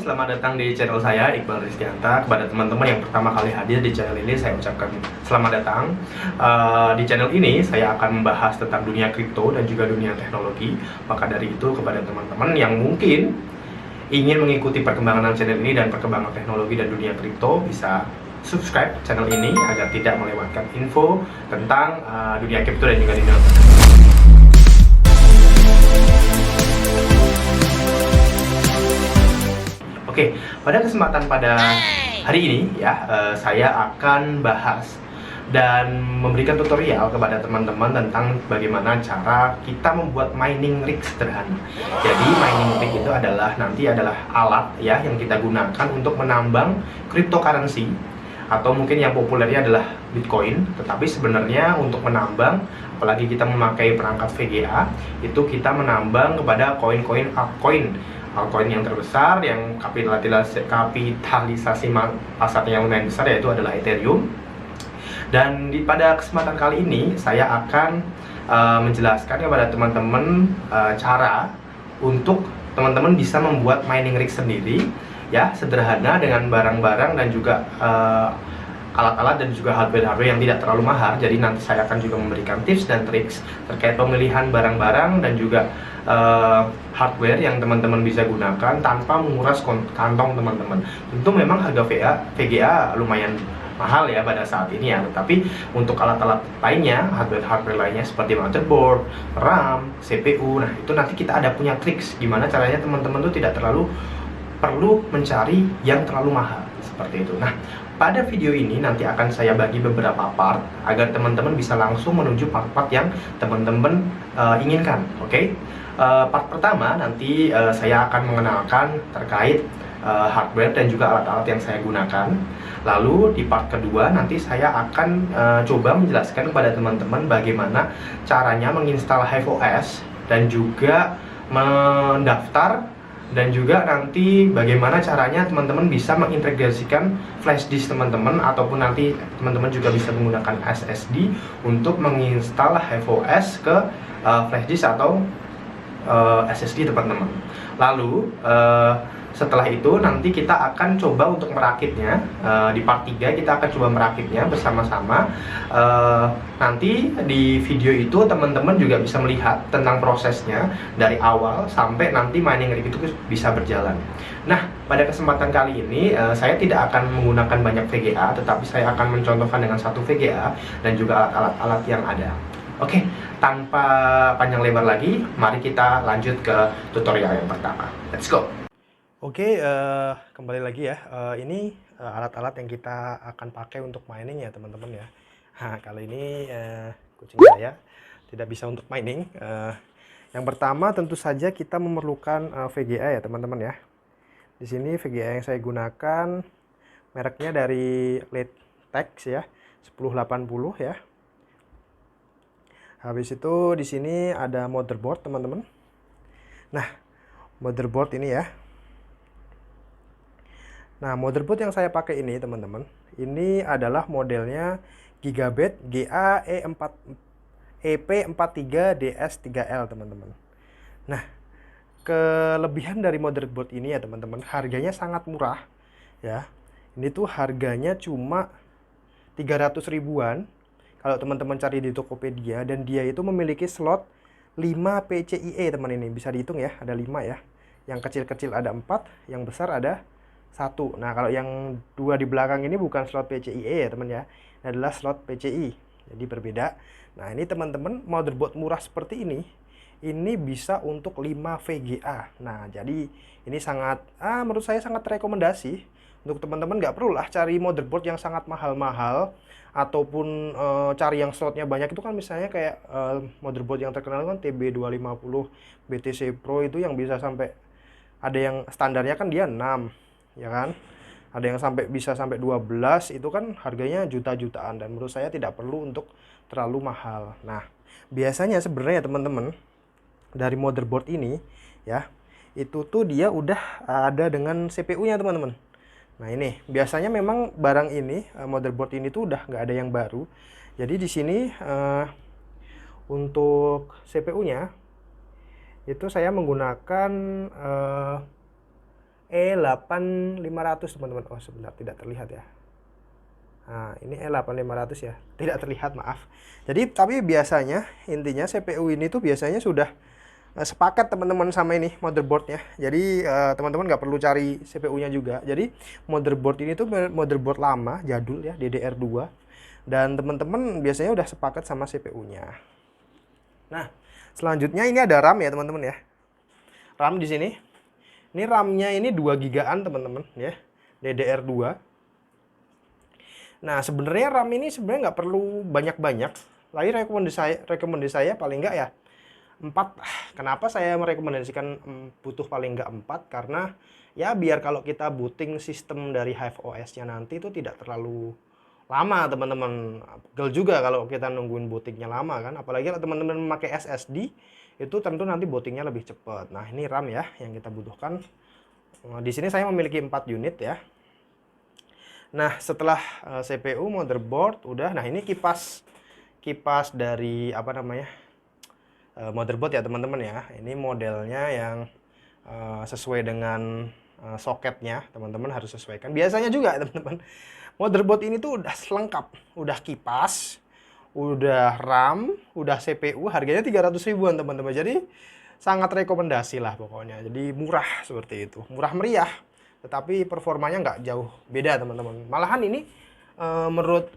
selamat datang di channel saya, Iqbal Rizkyanta. Kepada teman-teman yang pertama kali hadir di channel ini, saya ucapkan selamat datang. Di channel ini, saya akan membahas tentang dunia kripto dan juga dunia teknologi. Maka dari itu, kepada teman-teman yang mungkin ingin mengikuti perkembangan channel ini dan perkembangan teknologi dan dunia kripto, bisa subscribe channel ini agar tidak melewatkan info tentang dunia kripto dan juga dunia teknologi. Oke, pada kesempatan pada hari ini ya, saya akan bahas dan memberikan tutorial kepada teman-teman tentang bagaimana cara kita membuat mining rig sederhana. Jadi mining rig itu adalah alat ya yang kita gunakan untuk menambang cryptocurrency, atau mungkin yang populernya adalah Bitcoin. Tetapi sebenarnya untuk menambang, apalagi kita memakai perangkat VGA, itu kita menambang kepada koin-koin altcoin yang terbesar, yang kapitalisasi pasarnya yang lumayan besar, yaitu adalah Ethereum. Dan pada kesempatan kali ini saya akan menjelaskan kepada teman-teman cara untuk teman-teman bisa membuat mining rig sendiri ya, sederhana, dengan barang-barang dan juga alat-alat dan juga hardware yang tidak terlalu mahal. Jadi nanti saya akan juga memberikan tips dan triks terkait pemilihan barang-barang dan juga hardware yang teman-teman bisa gunakan tanpa menguras kantong teman-teman. Tentu memang harga VGA lumayan mahal ya pada saat ini ya, tetapi untuk alat-alat lainnya, hardware lainnya seperti motherboard, RAM, CPU, nah itu nanti kita ada punya triks gimana caranya teman-teman tuh tidak terlalu perlu mencari yang terlalu mahal seperti itu. Nah, pada video ini nanti akan saya bagi beberapa part agar teman-teman bisa langsung menuju part-part yang teman-teman inginkan. Oke? Part pertama nanti saya akan mengenalkan terkait hardware dan juga alat-alat yang saya gunakan. Lalu di part kedua nanti saya akan coba menjelaskan kepada teman-teman bagaimana caranya menginstal HiveOS dan juga mendaftar, dan juga nanti bagaimana caranya teman-teman bisa mengintegrasikan flash disk teman-teman, ataupun nanti teman-teman juga bisa menggunakan SSD untuk menginstal HiveOS ke flash disk atau SSD teman-teman. Lalu setelah itu nanti kita akan coba untuk merakitnya. Di part 3 kita akan coba merakitnya bersama-sama. Nanti di video itu teman-teman juga bisa melihat tentang prosesnya dari awal sampai nanti mining rig itu bisa berjalan. Nah, pada kesempatan kali ini saya tidak akan menggunakan banyak VGA, tetapi saya akan mencontohkan dengan satu VGA dan juga alat-alat yang ada. Oke, tanpa panjang lebar lagi, mari kita lanjut ke tutorial yang pertama. Let's go! Oke, kembali lagi ya. Ini alat-alat yang kita akan pakai untuk mining ya teman-teman ya. Nah, kali ini kucing saya tidak bisa untuk mining. Yang pertama tentu saja kita memerlukan VGA ya teman-teman ya. Di sini VGA yang saya gunakan mereknya dari Litex ya, 1080 ya. Habis itu di sini ada motherboard teman-teman. Nah, motherboard ini ya. Nah, motherboard yang saya pakai ini teman-teman, ini adalah modelnya Gigabit EP43DS3L teman-teman. Nah, kelebihan dari motherboard ini ya teman-teman, harganya sangat murah ya. Ini tuh harganya cuma 300 ribuan kalau teman-teman cari di Tokopedia, dan dia itu memiliki slot 5 PCIe teman. Ini bisa dihitung ya, ada 5 ya. Yang kecil-kecil ada 4, yang besar ada 1. Nah, kalau yang 2 di belakang ini bukan slot PCIe ya teman ya, ini adalah slot PCI, jadi berbeda. Nah, ini teman-teman, motherboard murah seperti ini bisa untuk 5 VGA. Nah, jadi ini sangat menurut saya sangat rekomendasi untuk teman-teman. Nggak perlu lah cari motherboard yang sangat mahal-mahal, ataupun cari yang slotnya banyak. Itu kan misalnya kayak motherboard yang terkenal kan TB250 BTC Pro, itu yang bisa sampai, ada yang standarnya kan dia 6 ya kan, ada yang bisa sampai 12, itu kan harganya juta-jutaan, dan menurut saya tidak perlu untuk terlalu mahal. Nah, biasanya sebenarnya teman-teman dari motherboard ini ya, itu tuh dia udah ada dengan CPU-nya teman-teman. Nah, ini biasanya memang barang ini, motherboard ini tuh udah nggak ada yang baru. Jadi di sini untuk CPU-nya itu saya menggunakan E8500 teman-teman. Oh sebentar, tidak terlihat ya. Nah ini E8500 ya, tidak terlihat, maaf. Jadi tapi biasanya intinya CPU ini tuh biasanya sudah sepaket teman-teman sama ini motherboardnya. Jadi teman-teman nggak perlu cari CPU-nya juga. Jadi motherboard ini tuh motherboard lama, jadul ya, DDR2. Dan teman-teman biasanya udah sepaket sama CPU-nya. Nah, selanjutnya ini ada RAM ya teman-teman ya. RAM di sini. Ini RAM-nya ini 2 gigaan teman-teman ya, DDR2. Nah, sebenarnya RAM ini sebenarnya nggak perlu banyak-banyak. Lagi rekomendasi saya paling nggak ya 4. Kenapa saya merekomendasikan butuh paling nggak 4? Karena ya biar kalau kita booting sistem dari Hive OS-nya nanti itu tidak terlalu lama teman-teman. Pegel juga kalau kita nungguin bootingnya lama kan. Apalagi kalau teman-teman memakai SSD itu tentu nanti bootingnya lebih cepat. Nah ini RAM ya yang kita butuhkan. Di sini saya memiliki 4 unit ya. Nah setelah CPU, motherboard udah. Nah ini kipas dari apa namanya, motherboard ya teman-teman ya. Ini modelnya yang sesuai dengan soketnya, teman-teman harus sesuaikan. Biasanya juga teman-teman, motherboard ini tuh udah lengkap, udah kipas, udah RAM, udah CPU, harganya 300 ribuan teman-teman. Jadi sangat rekomendasi lah pokoknya. Jadi murah seperti itu, murah meriah, tetapi performanya nggak jauh beda teman-teman. Malahan ini menurut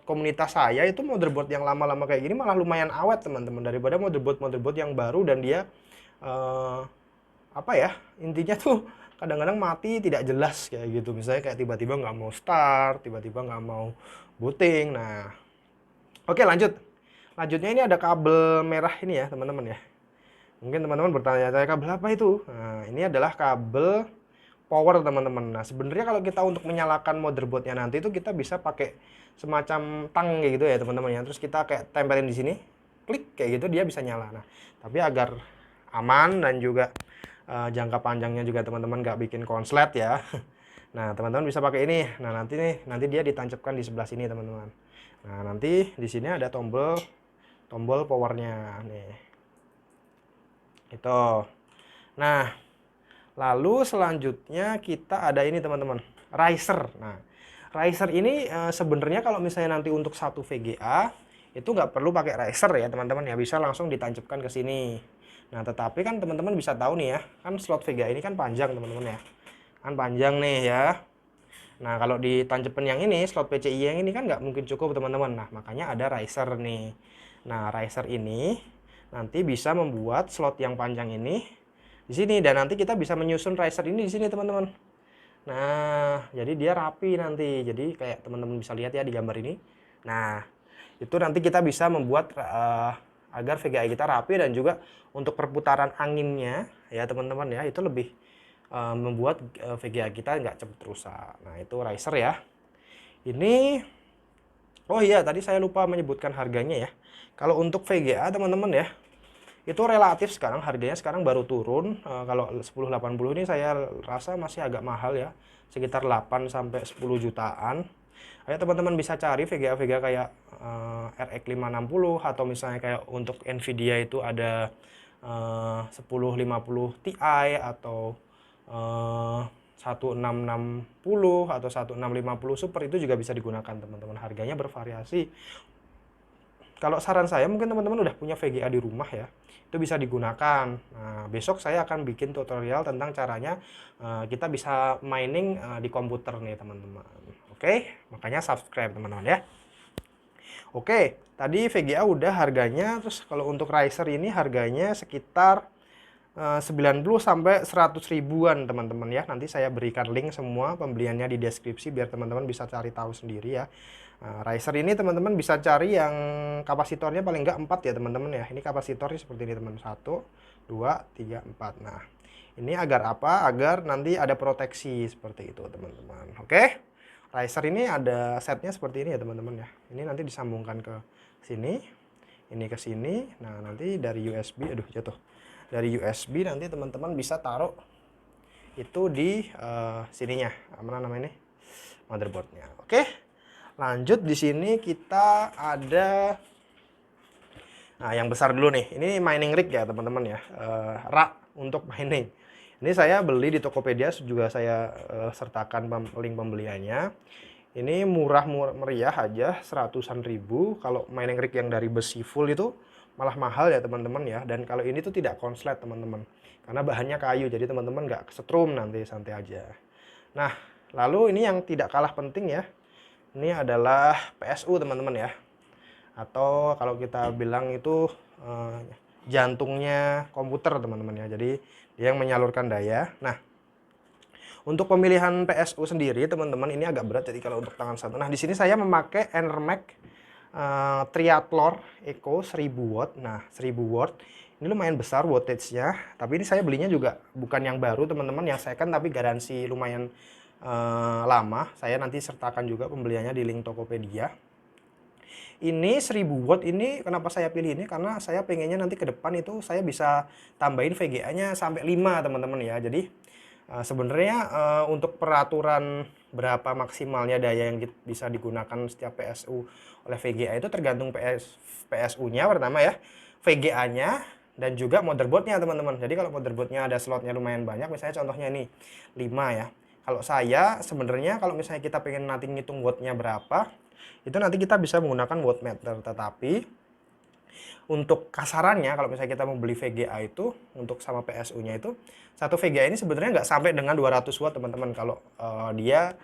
komunitas saya itu motherboard yang lama-lama kayak gini malah lumayan awet teman-teman, daripada motherboard yang baru dan dia apa ya, intinya tuh kadang-kadang mati tidak jelas kayak gitu. Misalnya kayak tiba-tiba nggak mau start, tiba-tiba nggak mau booting. Nah oke lanjutnya ini ada kabel merah ini ya teman-teman ya. Mungkin teman-teman bertanya-tanya kabel apa itu. Nah ini adalah kabel power teman-teman. Nah sebenarnya kalau kita untuk menyalakan motherboardnya nanti itu kita bisa pakai semacam tang kayak gitu ya teman-teman ya. Terus kita kayak tempelin di sini, klik kayak gitu dia bisa nyala. Nah tapi agar aman dan juga jangka panjangnya juga teman-teman nggak bikin konslet ya. Nah teman-teman bisa pakai ini. Nah nanti dia ditancapkan di sebelah sini teman-teman. Nah nanti di sini ada tombol powernya nih. Itu. Nah lalu selanjutnya kita ada ini teman-teman, riser. Nah riser ini sebenarnya kalau misalnya nanti untuk satu VGA itu nggak perlu pakai riser ya teman-teman ya, bisa langsung ditancapkan ke sini. Nah tetapi kan teman-teman bisa tahu nih ya, kan slot VGA ini kan panjang teman-teman ya, kan panjang nih ya. Nah kalau ditancapin yang ini, slot PCI yang ini kan nggak mungkin cukup teman-teman. Nah makanya ada riser nih. Nah riser ini nanti bisa membuat slot yang panjang ini di sini, dan nanti kita bisa menyusun riser ini di sini teman-teman. Nah jadi dia rapi nanti, jadi kayak teman-teman bisa lihat ya di gambar ini. Nah itu nanti kita bisa membuat agar VGA kita rapi, dan juga untuk perputaran anginnya ya teman-teman ya, itu lebih membuat VGA kita nggak cepat rusak. Nah itu riser ya. Ini oh iya tadi saya lupa menyebutkan harganya ya. Kalau untuk VGA teman-teman ya, itu relatif sekarang harganya sekarang baru turun. Kalau 1080 ini saya rasa masih agak mahal ya, sekitar 8 sampai 10 jutaan. Ayo teman-teman bisa cari VGA kayak RX 560, atau misalnya kayak untuk Nvidia itu ada 1050 Ti atau 1660 atau 1650 Super, itu juga bisa digunakan teman-teman. Harganya bervariasi. Kalau saran saya, mungkin teman-teman udah punya VGA di rumah ya, itu bisa digunakan. Nah, besok saya akan bikin tutorial tentang caranya kita bisa mining di komputer nih teman-teman. Oke, makanya subscribe teman-teman ya. Oke, tadi VGA udah harganya. Terus kalau untuk riser ini harganya sekitar 90 sampai 100 ribuan teman-teman ya. Nanti saya berikan link semua pembeliannya di deskripsi biar teman-teman bisa cari tahu sendiri ya. Riser ini teman-teman bisa cari yang kapasitornya paling enggak 4 ya teman-teman ya. Ini kapasitornya seperti ini teman, 1, 2, 3, 4. Nah ini agar apa? Agar nanti ada proteksi seperti itu teman-teman. Oke, riser ini ada setnya seperti ini ya teman-teman ya. Ini nanti disambungkan ke sini, ini ke sini. Nah nanti dari USB, aduh jatuh, dari USB nanti teman-teman bisa taruh itu di sininya, mana namanya ini, motherboardnya. Oke, lanjut di sini kita ada yang besar dulu nih. Ini mining rig ya teman-teman ya, rak untuk mining. Ini saya beli di Tokopedia, juga saya sertakan link pembeliannya. Ini murah meriah aja, seratusan ribu. Kalau mining rig yang dari besi full itu malah mahal ya teman-teman ya. Dan kalau ini tuh tidak konslet teman-teman, karena bahannya kayu, jadi teman-teman nggak kesetrum nanti, santai aja. Nah, lalu ini yang tidak kalah penting ya, ini adalah PSU teman-teman ya, atau kalau kita bilang itu jantungnya komputer teman-teman ya. Jadi dia yang menyalurkan daya. Nah, untuk pemilihan PSU sendiri teman-teman ini agak berat, jadi kalau untuk tangan satu. Nah, di sini saya memakai Enermac Triathlon Eco 1000 watt. Nah, 1000 watt ini lumayan besar wattage-nya, tapi ini saya belinya juga bukan yang baru teman-teman, yang second, tapi garansi lumayan lama. Saya nanti sertakan juga pembeliannya di link Tokopedia. Ini 1000 watt ini kenapa saya pilih ini, karena saya pengennya nanti ke depan itu saya bisa tambahin VGA-nya sampai 5 teman-teman ya. Jadi sebenarnya untuk peraturan berapa maksimalnya daya yang bisa digunakan setiap PSU oleh VGA itu tergantung PSU-nya pertama ya, VGA-nya, dan juga motherboard-nya teman-teman. Jadi kalau motherboard-nya ada slotnya lumayan banyak, misalnya contohnya ini 5 ya. Kalau saya sebenarnya kalau misalnya kita pengen nanti ngitung watt-nya berapa, itu nanti kita bisa menggunakan wattmeter. Tetapi untuk kasarannya kalau misalnya kita mau beli VGA itu untuk sama PSU-nya itu, satu VGA ini sebenarnya nggak sampai dengan 200 watt teman-teman, kalau dia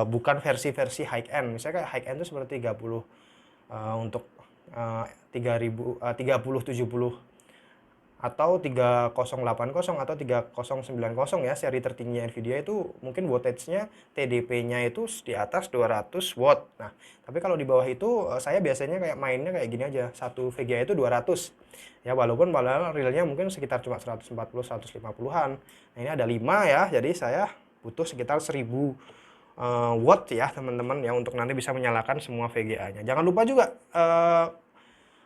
bukan versi-versi high end. Misalnya kayak high end itu seperti 30 untuk 3000 3070 atau 3080 atau 3090 ya, seri tertinggi Nvidia itu mungkin wattage-nya TDP-nya itu di atas 200 watt. Nah, tapi kalau di bawah itu saya biasanya kayak mainnya kayak gini aja. Satu VGA itu 200. Ya, walaupun padahal realnya mungkin sekitar cuma 140 150-an. Nah, ini ada 5 ya. Jadi saya butuh sekitar 1000 watt ya, teman-teman ya, untuk nanti bisa menyalakan semua VGA-nya. Jangan lupa juga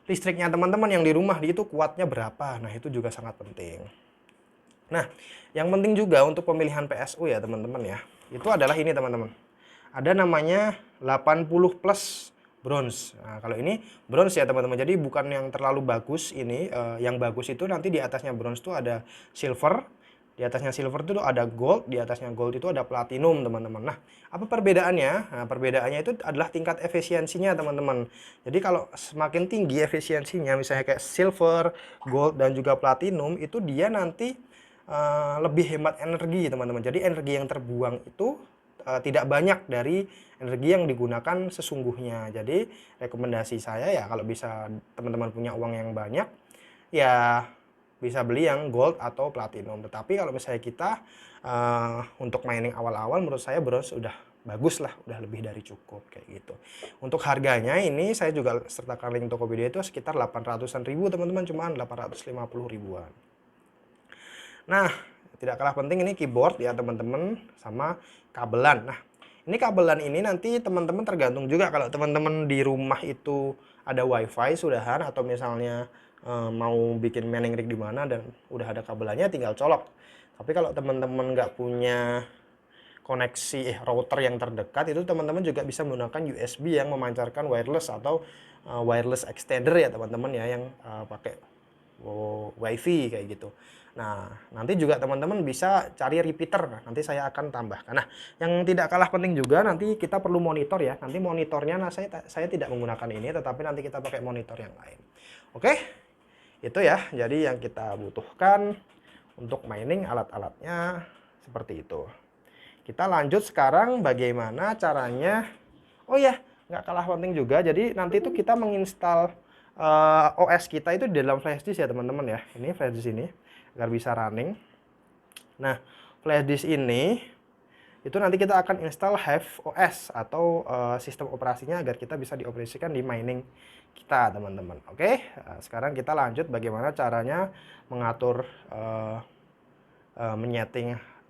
listriknya teman-teman yang di rumah itu kuatnya berapa. Nah, itu juga sangat penting. Nah, yang penting juga untuk pemilihan PSU ya teman-teman ya, itu adalah ini teman-teman. Ada namanya 80 plus bronze. Nah, kalau ini bronze ya teman-teman. Jadi bukan yang terlalu bagus ini. Yang bagus itu nanti di atasnya bronze itu ada silver. Di atasnya silver itu ada gold, di atasnya gold itu ada platinum teman-teman. Nah, apa perbedaannya? Nah, perbedaannya itu adalah tingkat efisiensinya teman-teman. Jadi kalau semakin tinggi efisiensinya, misalnya kayak silver, gold, dan juga platinum, itu dia nanti lebih hemat energi teman-teman. Jadi energi yang terbuang itu tidak banyak dari energi yang digunakan sesungguhnya. Jadi rekomendasi saya ya, kalau bisa teman-teman punya uang yang banyak, ya bisa beli yang gold atau platinum. Tetapi kalau misalnya kita untuk mining awal-awal, menurut saya bronze udah bagus lah, udah lebih dari cukup kayak gitu. Untuk harganya ini saya juga sertakan link Tokopedia itu sekitar 800-an ribu teman-teman, cuman 850 ribuan. Nah, tidak kalah penting ini keyboard ya teman-teman, sama kabelan. Nah, ini kabelan ini nanti teman-teman tergantung juga, kalau teman-teman di rumah itu ada wifi sudahan, atau misalnya mau bikin mining rig di mana dan udah ada kabelannya, tinggal colok. Tapi kalau teman-teman nggak punya koneksi router yang terdekat, itu teman-teman juga bisa menggunakan USB yang memancarkan wireless atau wireless extender ya teman-teman ya, yang pakai wifi kayak gitu. Nah, nanti juga teman-teman bisa cari repeater. Nah, nanti saya akan tambahkan. Nah, yang tidak kalah penting juga nanti kita perlu monitor ya. Nanti monitornya, nah saya tidak menggunakan ini, tetapi nanti kita pakai monitor yang lain. Oke, itu ya. Jadi yang kita butuhkan untuk mining, alat-alatnya seperti itu. Kita lanjut sekarang bagaimana caranya. Oh ya, nggak kalah penting juga. Jadi nanti itu kita menginstal OS kita itu di dalam flash disk ya teman-teman ya. Ini flash disk ini agar bisa running. Nah, flash disk ini itu nanti kita akan install Hive OS atau sistem operasinya agar kita bisa dioperasikan di mining kita teman-teman. Oke, sekarang kita lanjut bagaimana caranya mengatur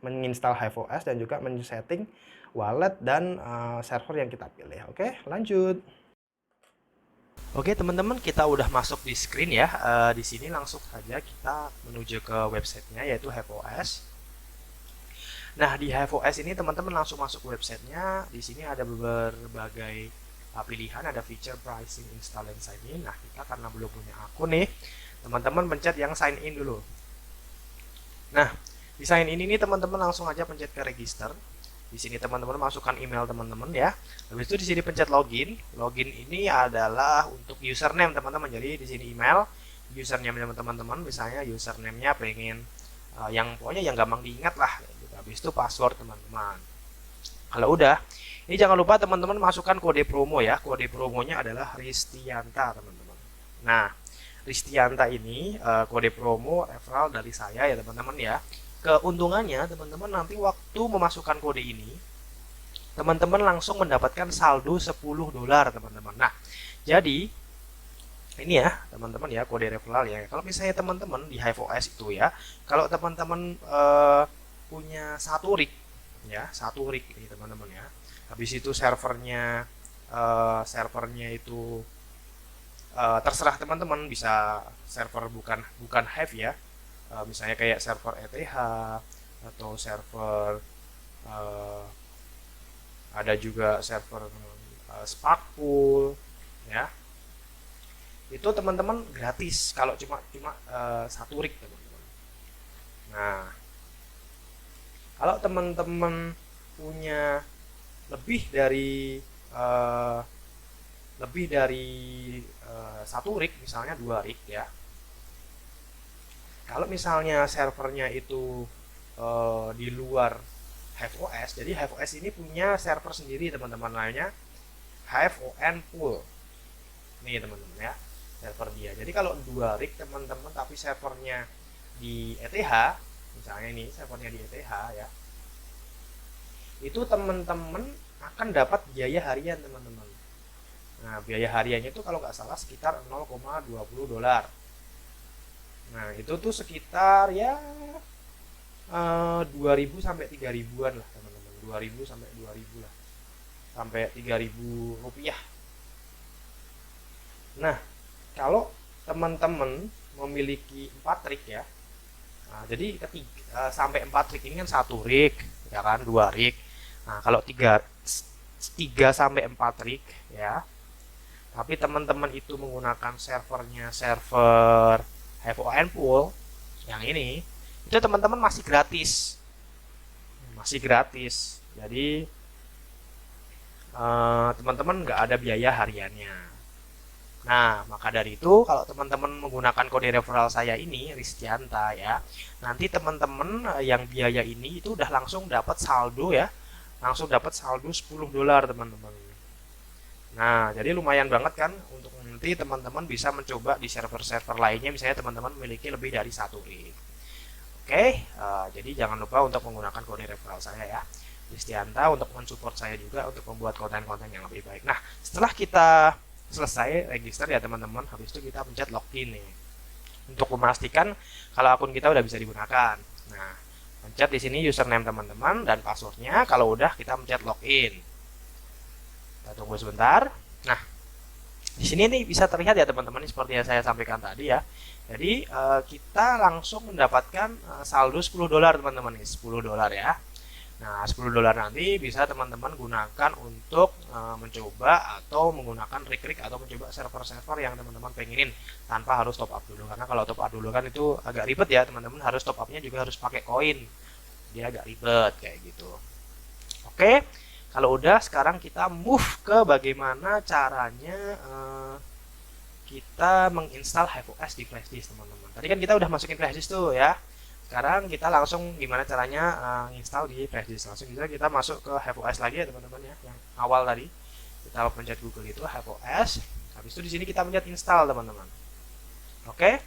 menginstal Hive OS dan juga men-setting wallet dan server yang kita pilih. Oke, lanjut. Oke teman-teman, kita udah masuk di screen ya. Di sini langsung saja kita menuju ke websitenya, yaitu Hive OS. Nah, di Hive OS ini teman-teman langsung masuk ke websitenya. Di sini ada berbagai pilihan, ada feature, pricing, install, dan sign in. Nah, kita karena belum punya akun nih, teman-teman pencet yang sign in dulu. Nah, Di sign in ini teman-teman langsung aja pencet ke register. Di sini teman-teman masukkan email teman-teman ya. Habis itu di sini pencet login. Login ini adalah untuk username teman-teman. Jadi di sini email, username teman-teman. Misalnya username-nya pengen yang pokoknya yang gampang diingat lah. Habis itu password teman-teman. Kalau udah, ini jangan lupa teman-teman masukkan kode promo ya. Kode promonya adalah Ristianta teman-teman. Nah, Ristianta ini kode promo referral dari saya ya teman-teman ya. Keuntungannya teman-teman nanti waktu memasukkan kode ini teman-teman langsung mendapatkan saldo $10 teman-teman. Nah, jadi ini ya teman-teman ya kode referral ya. Kalau misalnya teman-teman di HiveOS itu ya, kalau teman-teman punya satu rig ya, satu rig ini teman-teman ya. Habis itu servernya itu terserah teman-teman, bisa server bukan Hive ya. Misalnya kayak server ETH atau server ada juga server Sparkpool ya, itu teman-teman gratis kalau cuma satu rig teman-teman. Nah, kalau teman-teman punya lebih dari satu rig, misalnya 2 rig ya. Kalau misalnya servernya itu di luar HiveOS, jadi HiveOS ini punya server sendiri teman-teman, namanya HiveON Pool. Nih teman-teman ya, server dia. Jadi kalau 2 rig teman-teman tapi servernya di ETH, misalnya ini servernya di ETH ya, itu teman-teman akan dapat biaya harian teman-teman. Nah, biaya hariannya itu kalau nggak salah sekitar $0,20. Nah, itu tuh sekitar ya 2.000 sampai 3.000-an lah teman-teman. 2.000 sampai 2.000 lah. Sampai 3.000 rupiah. Nah, kalau teman-teman memiliki 4 rig ya. Nah, jadi sampai 4 rig ini kan 1 rig, ya kan, 2 rig. Nah, kalau 3 sampai 4 rig ya. Tapi teman-teman itu menggunakan servernya server HiveON Pool yang ini, itu teman-teman masih gratis, jadi teman-teman nggak ada biaya hariannya. Nah, maka dari itu kalau teman-teman menggunakan kode referral saya ini Ristianta ya, nanti teman-teman yang biaya ini itu udah langsung dapat saldo ya, langsung dapat saldo $10 teman-teman. Nah, jadi lumayan banget kan untuk nanti teman-teman bisa mencoba di server-server lainnya, misalnya teman-teman memiliki lebih dari 1 rig. Oke, jadi jangan lupa untuk menggunakan kode referral saya ya, Ristianta, untuk mensupport saya juga untuk membuat konten-konten yang lebih baik. Nah, setelah kita selesai register ya teman-teman, habis itu kita pencet login nih untuk memastikan kalau akun kita udah bisa digunakan. Nah, pencet di sini username teman-teman dan passwordnya. Kalau udah, kita pencet login. Kita tunggu sebentar. Nah, di sini nih bisa terlihat ya teman-teman, seperti yang saya sampaikan tadi ya. Jadi kita langsung mendapatkan saldo $10 teman-teman, nih $10 ya. Nah, $10 nanti bisa teman-teman gunakan untuk mencoba atau menggunakan rig-rig atau mencoba server-server yang teman-teman pengenin tanpa harus top up dulu. Karena kalau top up dulu kan itu agak ribet ya teman-teman, harus top upnya juga harus pakai koin. Dia agak ribet kayak gitu. Oke. Kalau udah, sekarang kita move ke bagaimana caranya kita menginstal HiveOS di flash disk teman-teman. Tadi kan kita udah masukin flash disk tuh ya. Sekarang kita langsung gimana caranya install di flash disk. Langsung kita masuk ke HiveOS lagi ya teman-teman ya, yang awal tadi. Kita pencet Google itu HiveOS. Habis itu di sini kita pencet install teman-teman. Oke.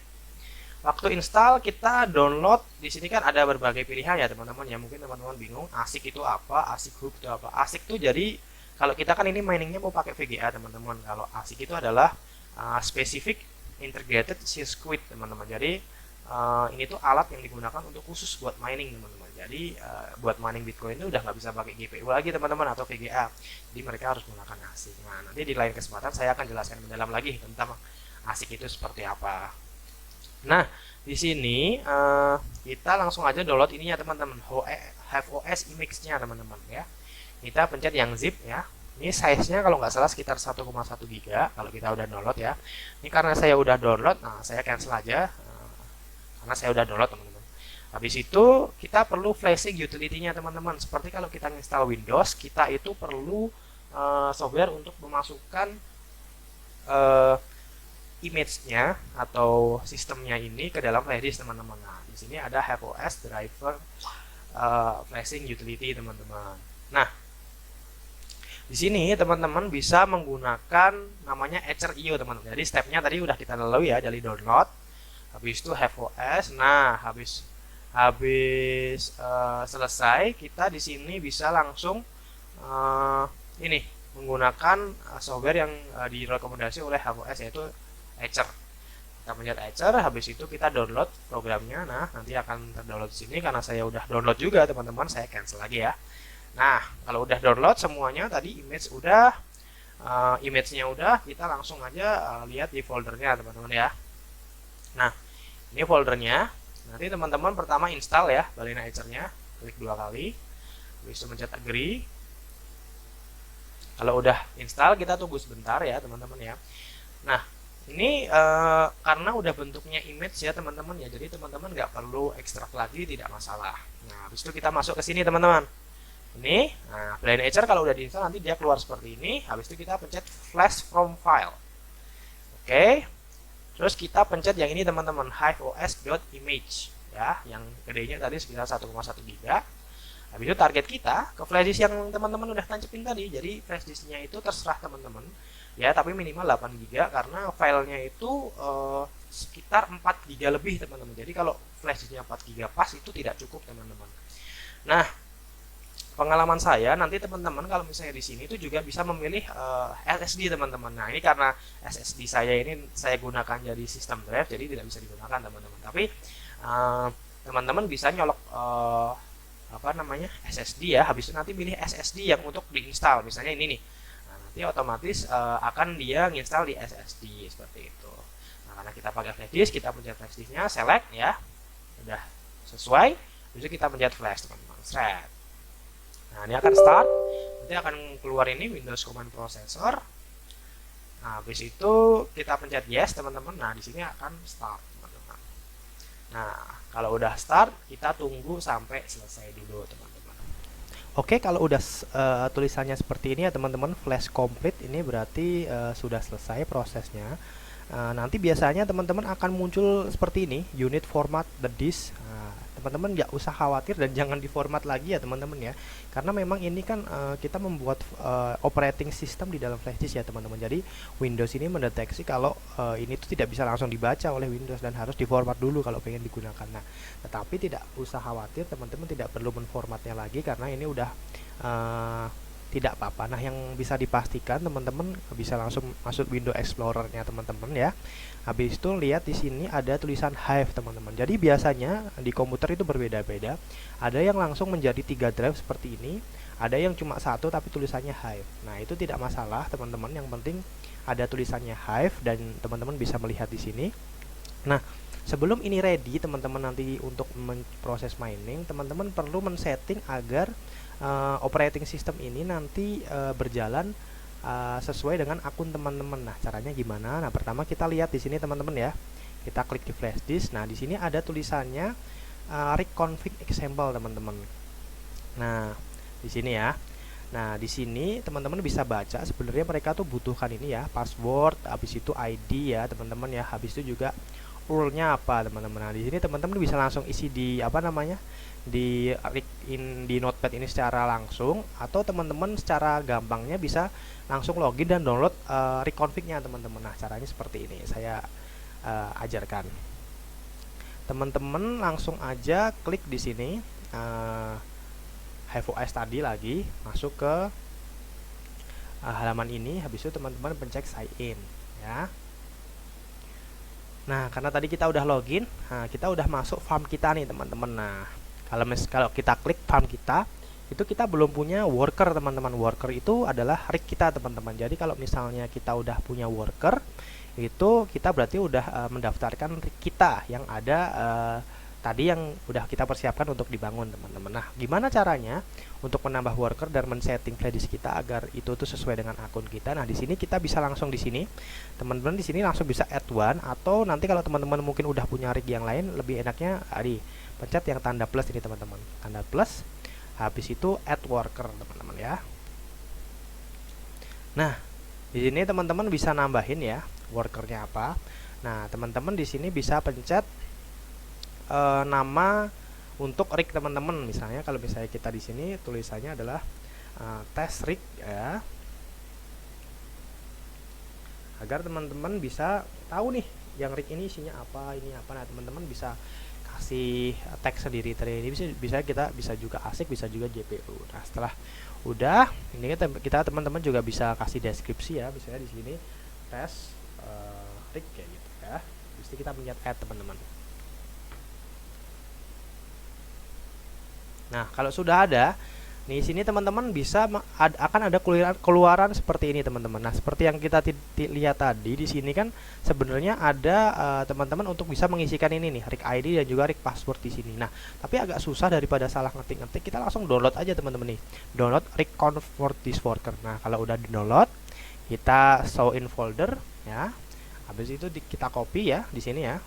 Waktu install kita download, di sini kan ada berbagai pilihan ya teman-teman ya. Mungkin teman-teman bingung ASIC itu apa, ASIC Hub itu apa. ASIC itu jadi kalau kita kan ini miningnya mau pakai VGA teman-teman. Kalau ASIC itu adalah Specific Integrated Circuit teman-teman. Jadi ini tuh alat yang digunakan untuk khusus buat mining teman-teman. Jadi buat mining Bitcoin itu udah nggak bisa pakai GPU lagi teman-teman atau VGA. Jadi mereka harus menggunakan ASIC. Nah, nanti di lain kesempatan saya akan jelaskan mendalam lagi tentang ASIC itu seperti apa. Nah, di sini kita langsung aja download ininya teman-teman, HiveOS image-nya teman-teman ya. Kita pencet yang zip ya. Ini size-nya kalau nggak salah sekitar 1,1 GB kalau kita udah download ya. Ini karena saya udah download, nah saya cancel aja karena saya udah download teman-teman. Habis itu kita perlu flashing utility-nya teman-teman. Seperti kalau kita install Windows, kita itu perlu software untuk memasukkan image-nya atau sistemnya ini ke dalam flash disk teman-teman. Nah, di sini ada HaveOS driver flashing utility teman-teman. Nah, di sini teman-teman bisa menggunakan namanya Etcher.io teman-teman. Jadi stepnya tadi udah kita lalui ya, dari download, habis itu HaveOS. Nah, habis selesai, kita di sini bisa langsung ini menggunakan software yang direkomendasi oleh HaveOS, yaitu Etcher. Kita pencet Etcher, habis itu kita download programnya. Nah, nanti akan terdownload di sini. Karena saya udah download juga teman-teman, saya cancel lagi ya. Nah, kalau udah download semuanya, tadi image-nya udah, kita langsung aja lihat di foldernya teman-teman ya. Nah, ini foldernya. Nanti teman-teman pertama install ya Balena Etcher-nya, klik 2 kali, habis itu mencet agree. Kalau udah install, kita tunggu sebentar ya teman-teman ya. Nah, ini karena udah bentuknya image ya teman-teman ya, jadi teman-teman nggak perlu ekstrak lagi, tidak masalah. Nah, habis itu kita masuk ke sini teman-teman. Ini, nah, Balena Etcher kalau udah diinstal nanti dia keluar seperti ini. Habis itu kita pencet flash from file. Oke. Terus kita pencet yang ini teman-teman, HaveOS.image ya, yang gedenya tadi sekitar 1,1 GB. Habis itu target kita ke flash disk yang teman-teman udah tancapin tadi. Jadi flash disknya itu terserah teman-teman ya, tapi minimal 8 GB karena filenya itu sekitar 4 GB lebih teman-teman. Jadi kalau flash disknya 4 GB pas itu tidak cukup teman-teman. Nah, pengalaman saya nanti teman-teman kalau misalnya di sini itu juga bisa memilih SSD teman-teman. Nah, ini karena SSD saya ini saya gunakan jadi system drive, jadi tidak bisa digunakan teman-teman. Tapi teman-teman bisa nyolok SSD ya. Habis itu nanti pilih SSD yang untuk diinstal. Misalnya ini nih. Nah, nanti otomatis akan dia nginstal di SSD seperti itu. Nah, karena kita pakai flash disk, kita pencet flash disknya, select ya. Udah sesuai. Habis itu kita pencet flash teman-teman. Set. Nah, ini akan start, nanti akan keluar ini Windows Command Processor. Nah, habis itu kita pencet yes teman-teman. Nah, di sini akan start teman-teman. Nah, kalau udah start, kita tunggu sampai selesai dulu teman-teman. Oke, kalau udah tulisannya seperti ini ya teman-teman, flash complete, ini berarti sudah selesai prosesnya. Nanti biasanya teman-teman akan muncul seperti ini, unit format the disk. Teman-teman nggak usah khawatir dan jangan diformat lagi ya teman-teman ya, karena memang ini kan kita membuat operating system di dalam flash disk ya teman-teman. Jadi Windows ini mendeteksi kalau ini tuh tidak bisa langsung dibaca oleh Windows dan harus diformat dulu kalau pengen digunakan. Nah, tetapi tidak usah khawatir teman-teman, tidak perlu menformatnya lagi karena ini udah tidak apa-apa. Nah, yang bisa dipastikan teman-teman bisa langsung masuk Windows Explorer-nya teman-teman ya. Habis itu lihat di sini ada tulisan Hive teman-teman. Jadi biasanya di komputer itu berbeda-beda. Ada yang langsung menjadi 3 drive seperti ini, ada yang cuma 1 tapi tulisannya Hive. Nah, itu tidak masalah teman-teman. Yang penting ada tulisannya Hive dan teman-teman bisa melihat di sini. Nah, sebelum ini ready teman-teman nanti untuk proses mining, teman-teman perlu men-setting agar operating system ini nanti berjalan sesuai dengan akun teman-teman. Nah, caranya gimana? Nah, pertama kita lihat di sini teman-teman ya. Kita klik di flash disk. Nah, di sini ada tulisannya reconfig example teman-teman. Nah, di sini ya. Nah, di sini teman-teman bisa baca sebenarnya mereka tuh butuhkan ini ya, password, habis itu ID ya teman-teman ya. Habis itu juga URL-nya apa teman-teman. Nah, di sini teman-teman bisa langsung isi di di notepad ini secara langsung, atau teman-teman secara gampangnya bisa langsung login dan download reconfig-nya teman-teman. Nah, caranya seperti ini saya ajarkan. Teman-teman langsung aja klik di sini HaveOS tadi lagi, masuk ke halaman ini. Habis itu teman-teman pencet sign in ya. Nah, karena tadi kita udah login, kita udah masuk farm kita nih teman-teman. Nah, kalau kita klik farm kita, itu kita belum punya worker teman-teman. Worker itu adalah rig kita teman-teman. Jadi kalau misalnya kita udah punya worker, itu kita berarti udah mendaftarkan rig kita yang ada tadi yang udah kita persiapkan untuk dibangun teman-teman. Nah, gimana caranya untuk menambah worker dan men-setting flash disk kita agar itu tuh sesuai dengan akun kita? Nah, di sini kita bisa langsung di sini. Teman-teman di sini langsung bisa add one, atau nanti kalau teman-teman mungkin udah punya rig yang lain, lebih enaknya pencet yang tanda plus ini teman-teman, tanda plus, habis itu add worker teman-teman ya. Nah, di sini teman-teman bisa nambahin ya workernya apa. Nah, teman-teman di sini bisa pencet nama untuk rig teman-teman. Misalnya kalau misalnya kita di sini tulisannya adalah test rig ya, agar teman-teman bisa tahu nih yang rig ini isinya apa, ini apa. Nah, teman-teman bisa kasih teks sendiri. Ini bisa juga ASIC, bisa juga GPU. Nah, setelah udah ini kita teman-teman juga bisa kasih deskripsi ya, misalnya di sini tes rig kayak gitu ya. Terus kita pencet add teman-teman. Nah, kalau sudah ada di sini teman-teman bisa akan ada keluaran seperti ini teman-teman. Nah, seperti yang kita lihat tadi di sini kan sebenarnya ada teman-teman untuk bisa mengisikan ini nih rig ID dan juga rig password di sini. Nah, tapi agak susah daripada salah ngetik-ngetik, kita langsung download aja teman-teman nih. Download rig convert this worker. Nah, kalau udah di-download, kita show in folder ya. Habis itu kita copy ya di sini ya.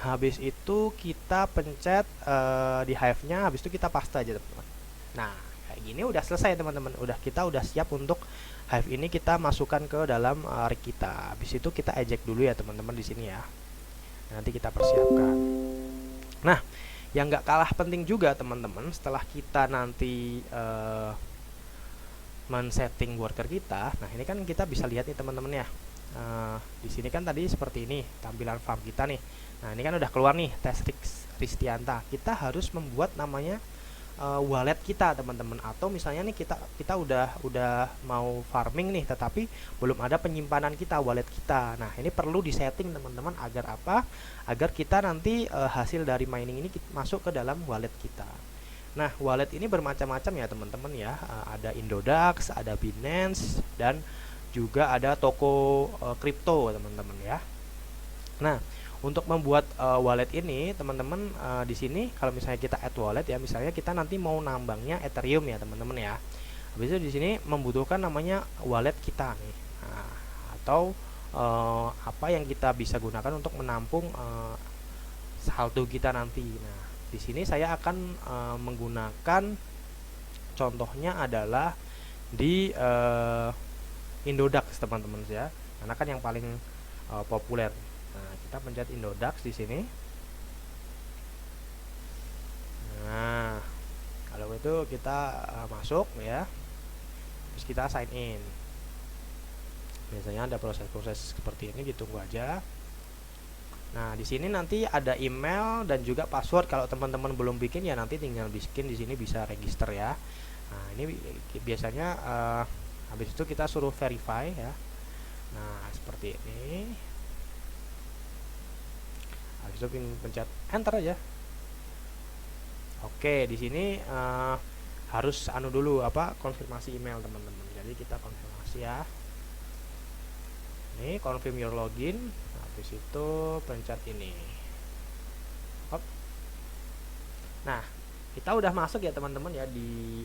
Habis itu kita pencet di Hive-nya, habis itu kita paste aja teman-teman. Nah, kayak gini udah selesai teman-teman. Kita udah siap untuk Hive ini kita masukkan ke dalam rig kita. Habis itu kita eject dulu ya teman-teman di sini ya. Nanti kita persiapkan. Nah, yang nggak kalah penting juga teman-teman, setelah kita nanti men-setting worker kita. Nah, ini kan kita bisa lihat nih teman-teman ya. Di sini kan tadi seperti ini tampilan farm kita nih. Nah, ini kan udah keluar nih tes Ristianta. Kita harus membuat namanya wallet kita teman-teman, atau misalnya nih kita udah mau farming nih tetapi belum ada penyimpanan kita wallet kita. Nah, ini perlu disetting teman-teman agar apa? Agar kita nanti hasil dari mining ini masuk ke dalam wallet kita. Nah, wallet ini bermacam-macam ya teman-teman ya. Ada Indodax, ada Binance, dan juga ada toko kripto teman-teman ya. Nah, untuk membuat wallet ini teman-teman di sini kalau misalnya kita add wallet ya, misalnya kita nanti mau nambangnya Ethereum ya teman-teman ya. Habis itu di sini membutuhkan namanya wallet kita nih. Nah, atau apa yang kita bisa gunakan untuk menampung saldo kita nanti. Nah, di sini saya akan menggunakan contohnya adalah di Indodax teman-teman ya, karena kan yang paling populer. Nah, kita pencet Indodax di sini. Nah, kalau itu kita masuk ya, terus kita sign in. Biasanya ada proses-proses seperti ini, ditunggu aja. Nah, di sini nanti ada email dan juga password. Kalau teman-teman belum bikin ya nanti tinggal bikin di sini, bisa register ya. Nah, ini biasanya habis itu kita suruh verify ya. Nah, seperti ini. Habis itu pencet enter aja. Oke, di sini harus dulu konfirmasi email teman-teman. Jadi kita konfirmasi ya. Ini confirm your login. Habis itu pencet ini. Hop. Nah, kita udah masuk ya teman-teman ya di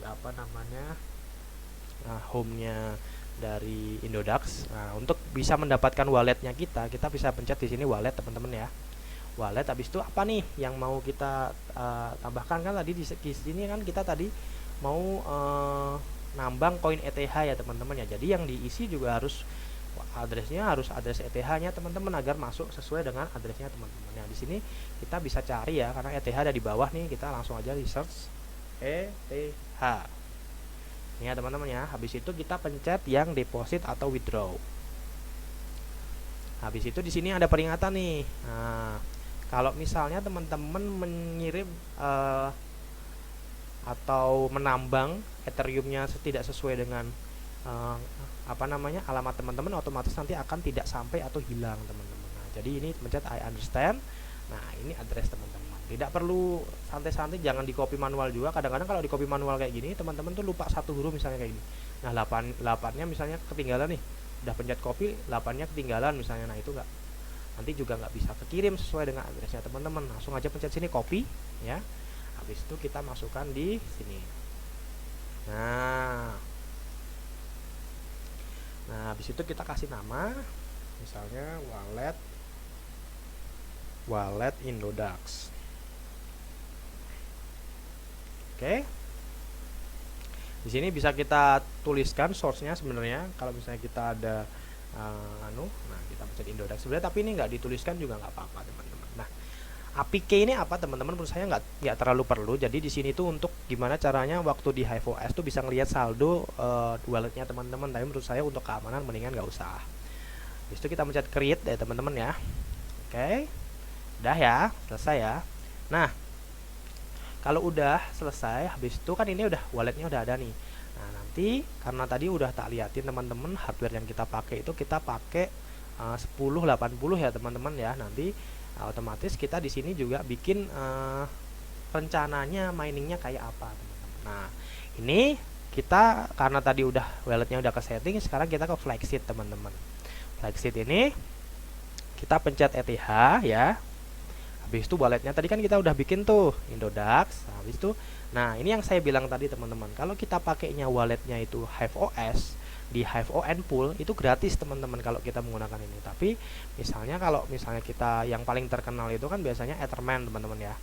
home-nya dari Indodax. Nah, untuk bisa mendapatkan walletnya kita bisa pencet di sini wallet teman-teman ya. Wallet, habis itu apa nih yang mau kita tambahkan? Kan tadi di sini kan kita tadi mau nambang koin ETH ya teman-teman ya. Jadi yang diisi juga harus adresnya, harus adres ETH-nya teman-teman agar masuk sesuai dengan adresnya teman-teman. Nah, di sini kita bisa cari ya, karena ETH ada di bawah nih, kita langsung aja di search ETH. Ini ya teman-teman ya. Habis itu kita pencet yang deposit atau withdraw. Habis itu di sini ada peringatan nih. Nah, kalau misalnya teman-teman mengirim atau menambang Ethereum-nya tidak sesuai dengan alamat teman-teman, otomatis nanti akan tidak sampai atau hilang teman-teman. Nah, jadi ini pencet I understand. Nah, ini address teman-teman. Tidak perlu santai-santai, jangan di copy manual juga. Kadang-kadang kalau di copy manual kayak gini teman-teman tuh lupa satu huruf misalnya kayak gini. Nah, 8-nya misalnya ketinggalan nih. Udah pencet copy, 8-nya ketinggalan misalnya. Nah, itu nanti juga nggak bisa kekirim sesuai dengan addressnya teman-teman. Langsung aja pencet sini copy ya. Habis itu kita masukkan di sini. Nah, habis itu kita kasih nama, misalnya wallet Indodax. Oke. Di sini bisa kita tuliskan source-nya sebenarnya. Kalau misalnya kita ada nah kita pencet Indodax sebenarnya, tapi ini nggak dituliskan juga nggak apa-apa teman-teman. Nah, APK ini apa teman-teman? Menurut saya nggak terlalu perlu. Jadi di sini tuh untuk gimana caranya waktu di HiveOS tuh bisa ngelihat saldo walletnya teman-teman. Tapi menurut saya untuk keamanan mendingan nggak usah. Habis itu kita pencet create ya teman-teman ya. Oke, udah ya, selesai ya. Nah, kalau udah selesai, habis itu kan ini udah walletnya udah ada nih. Nah, nanti karena tadi udah tak liatin teman-teman, hardware yang kita pakai itu kita pakai 1080 ya teman-teman ya. Nanti otomatis kita di sini juga bikin rencananya miningnya kayak apa teman-teman. Nah, ini kita karena tadi udah walletnya udah ke setting, sekarang kita ke flagship teman-teman. Flagship ini kita pencet ETH ya. Habis itu walletnya tadi kan kita udah bikin tuh Indodax. Habis itu, nah ini yang saya bilang tadi teman-teman, kalau kita pakainya walletnya itu HiveOS di HiveON Pool itu gratis teman-teman kalau kita menggunakan ini. Tapi misalnya kalau misalnya kita yang paling terkenal itu kan biasanya Etherman teman-teman ya.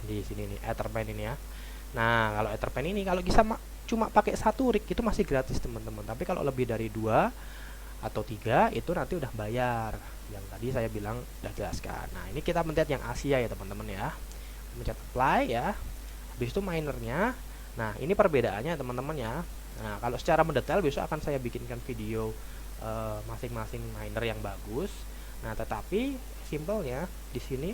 Di sini nih Etherman ini ya. Nah kalau Etherman ini kalau bisa cuma pakai satu rig itu masih gratis teman-teman. Tapi kalau lebih dari 2 atau 3 itu nanti udah bayar. Yang tadi saya bilang udah jelaskan. Nah ini kita mencet yang Asia ya teman-teman ya. Mencet apply ya. Habis itu minernya. Nah ini perbedaannya teman-teman ya. Nah kalau secara mendetail besok akan saya bikinkan video masing-masing miner yang bagus. Nah tetapi simpelnya di sini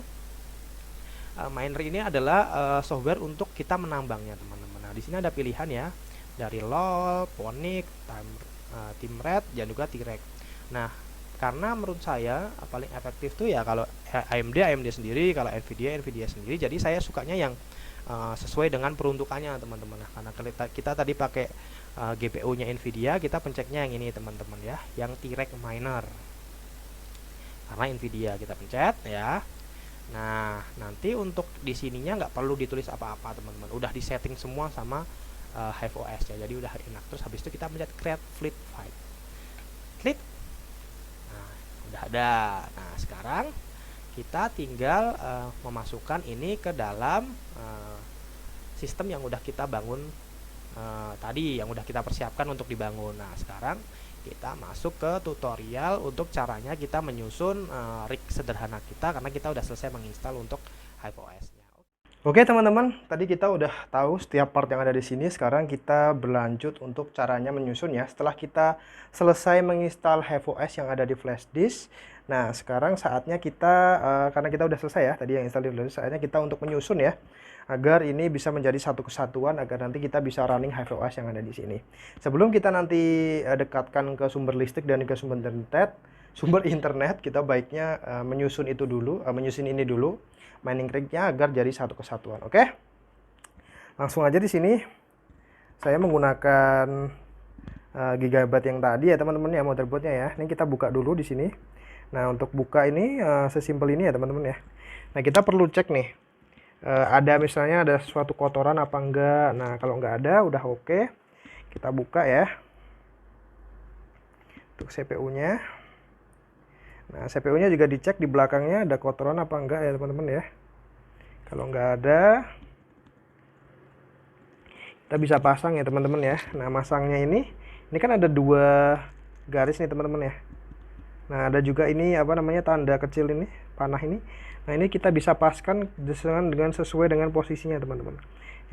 miner ini adalah software untuk kita menambangnya teman-teman. Nah di sini ada pilihan ya dari LOL, Ponic, Timred dan juga T-Rex. Nah karena menurut saya paling efektif tuh ya kalau AMD sendiri, kalau Nvidia sendiri. Jadi saya sukanya yang sesuai dengan peruntukannya teman-teman. Nah, karena kita tadi pakai GPU-nya Nvidia, kita pencetnya yang ini teman-teman ya, yang T-Rex Miner. Karena Nvidia kita pencet ya. Nah nanti untuk di sininya nggak perlu ditulis apa-apa teman-teman. Udah disetting semua sama HiveOS ya. Jadi udah enak. Terus habis itu kita pencet create fleet file. Klik. Nah, udah ada. Nah, sekarang kita tinggal memasukkan ini ke dalam sistem yang udah kita bangun tadi, yang udah kita persiapkan untuk dibangun. Nah, sekarang kita masuk ke tutorial untuk caranya kita menyusun rig sederhana kita karena kita udah selesai menginstal untuk HiveOS-nya. Oke teman-teman, tadi kita udah tahu setiap part yang ada di sini. Sekarang kita berlanjut untuk caranya menyusun ya. Setelah kita selesai menginstal HiveOS yang ada di flash disk. Nah sekarang saatnya kita, karena kita udah selesai ya tadi yang install di flash disk, saatnya kita untuk menyusun ya. Agar ini bisa menjadi satu kesatuan, agar nanti kita bisa running HiveOS yang ada di sini. Sebelum kita nanti dekatkan ke sumber listrik dan ke sumber internet, kita baiknya menyusun itu dulu, menyusun ini dulu, mining rig-nya agar jadi satu kesatuan. Oke, langsung aja di sini saya menggunakan Gigabyte yang tadi ya teman-teman ya, motherboardnya ya. Ini kita buka dulu di sini. Nah untuk buka ini sesimpel ini ya teman-teman ya. Nah kita perlu cek nih, ada misalnya ada suatu kotoran apa enggak. Nah kalau enggak ada udah oke. Kita buka ya untuk CPU-nya. Nah CPU-nya juga dicek di belakangnya ada kotoran apa enggak ya teman-teman ya. Kalau enggak ada, kita bisa pasang ya teman-teman ya. Nah masangnya ini kan ada 2 garis nih teman-teman ya. Nah ada juga ini apa namanya tanda kecil ini, panah ini. Nah ini kita bisa paskan dengan sesuai dengan posisinya teman-teman.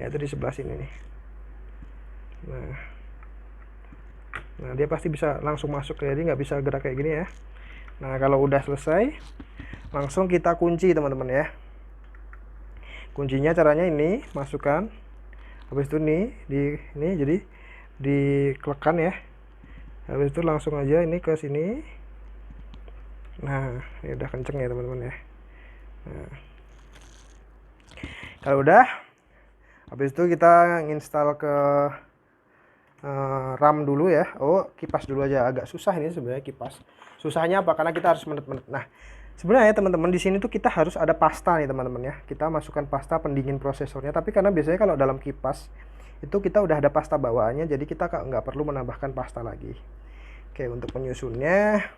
Yaitu di sebelah sini nih. Nah dia pasti bisa langsung masuk, jadi nggak bisa gerak kayak gini ya. Nah kalau udah selesai langsung kita kunci teman-teman ya. Kuncinya caranya ini, masukkan, habis itu nih ini jadi diklekan ya. Habis itu langsung aja ini ke sini. Nah ini udah kenceng ya teman-teman ya. Nah, kalau udah, habis itu kita install ke RAM dulu ya. Oh kipas dulu aja, agak susah ini sebenarnya kipas. Susahnya apa? Karena kita harus menet-menet. Nah sebenarnya teman-teman di sini tuh kita harus ada pasta nih teman-teman ya. Kita masukkan pasta pendingin prosesornya. Tapi karena biasanya kalau dalam kipas itu kita udah ada pasta bawaannya, jadi kita nggak perlu menambahkan pasta lagi. Oke, untuk penyusunnya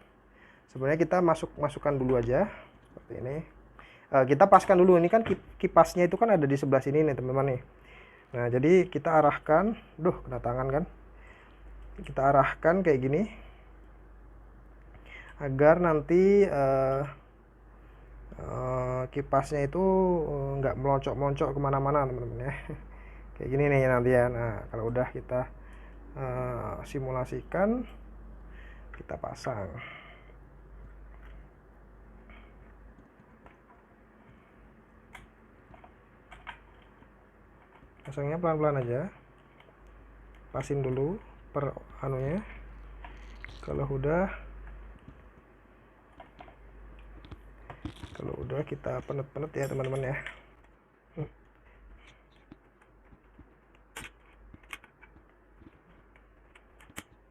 sebenarnya kita masukkan dulu aja seperti ini. Kita paskan dulu, ini kan kipasnya itu kan ada di sebelah sini nih teman-teman nih. Nah, jadi kita arahkan, kena tangan kan. Kita arahkan kayak gini agar nanti kipasnya itu nggak melonjok-melonjok kemana-mana teman-teman ya. Kayak gini nih nanti ya. Nah, kalau udah kita simulasikan, kita pasang. Pasangnya pelan-pelan aja, pasin dulu per anunya. Kalau udah kita penet-penet ya teman-teman ya.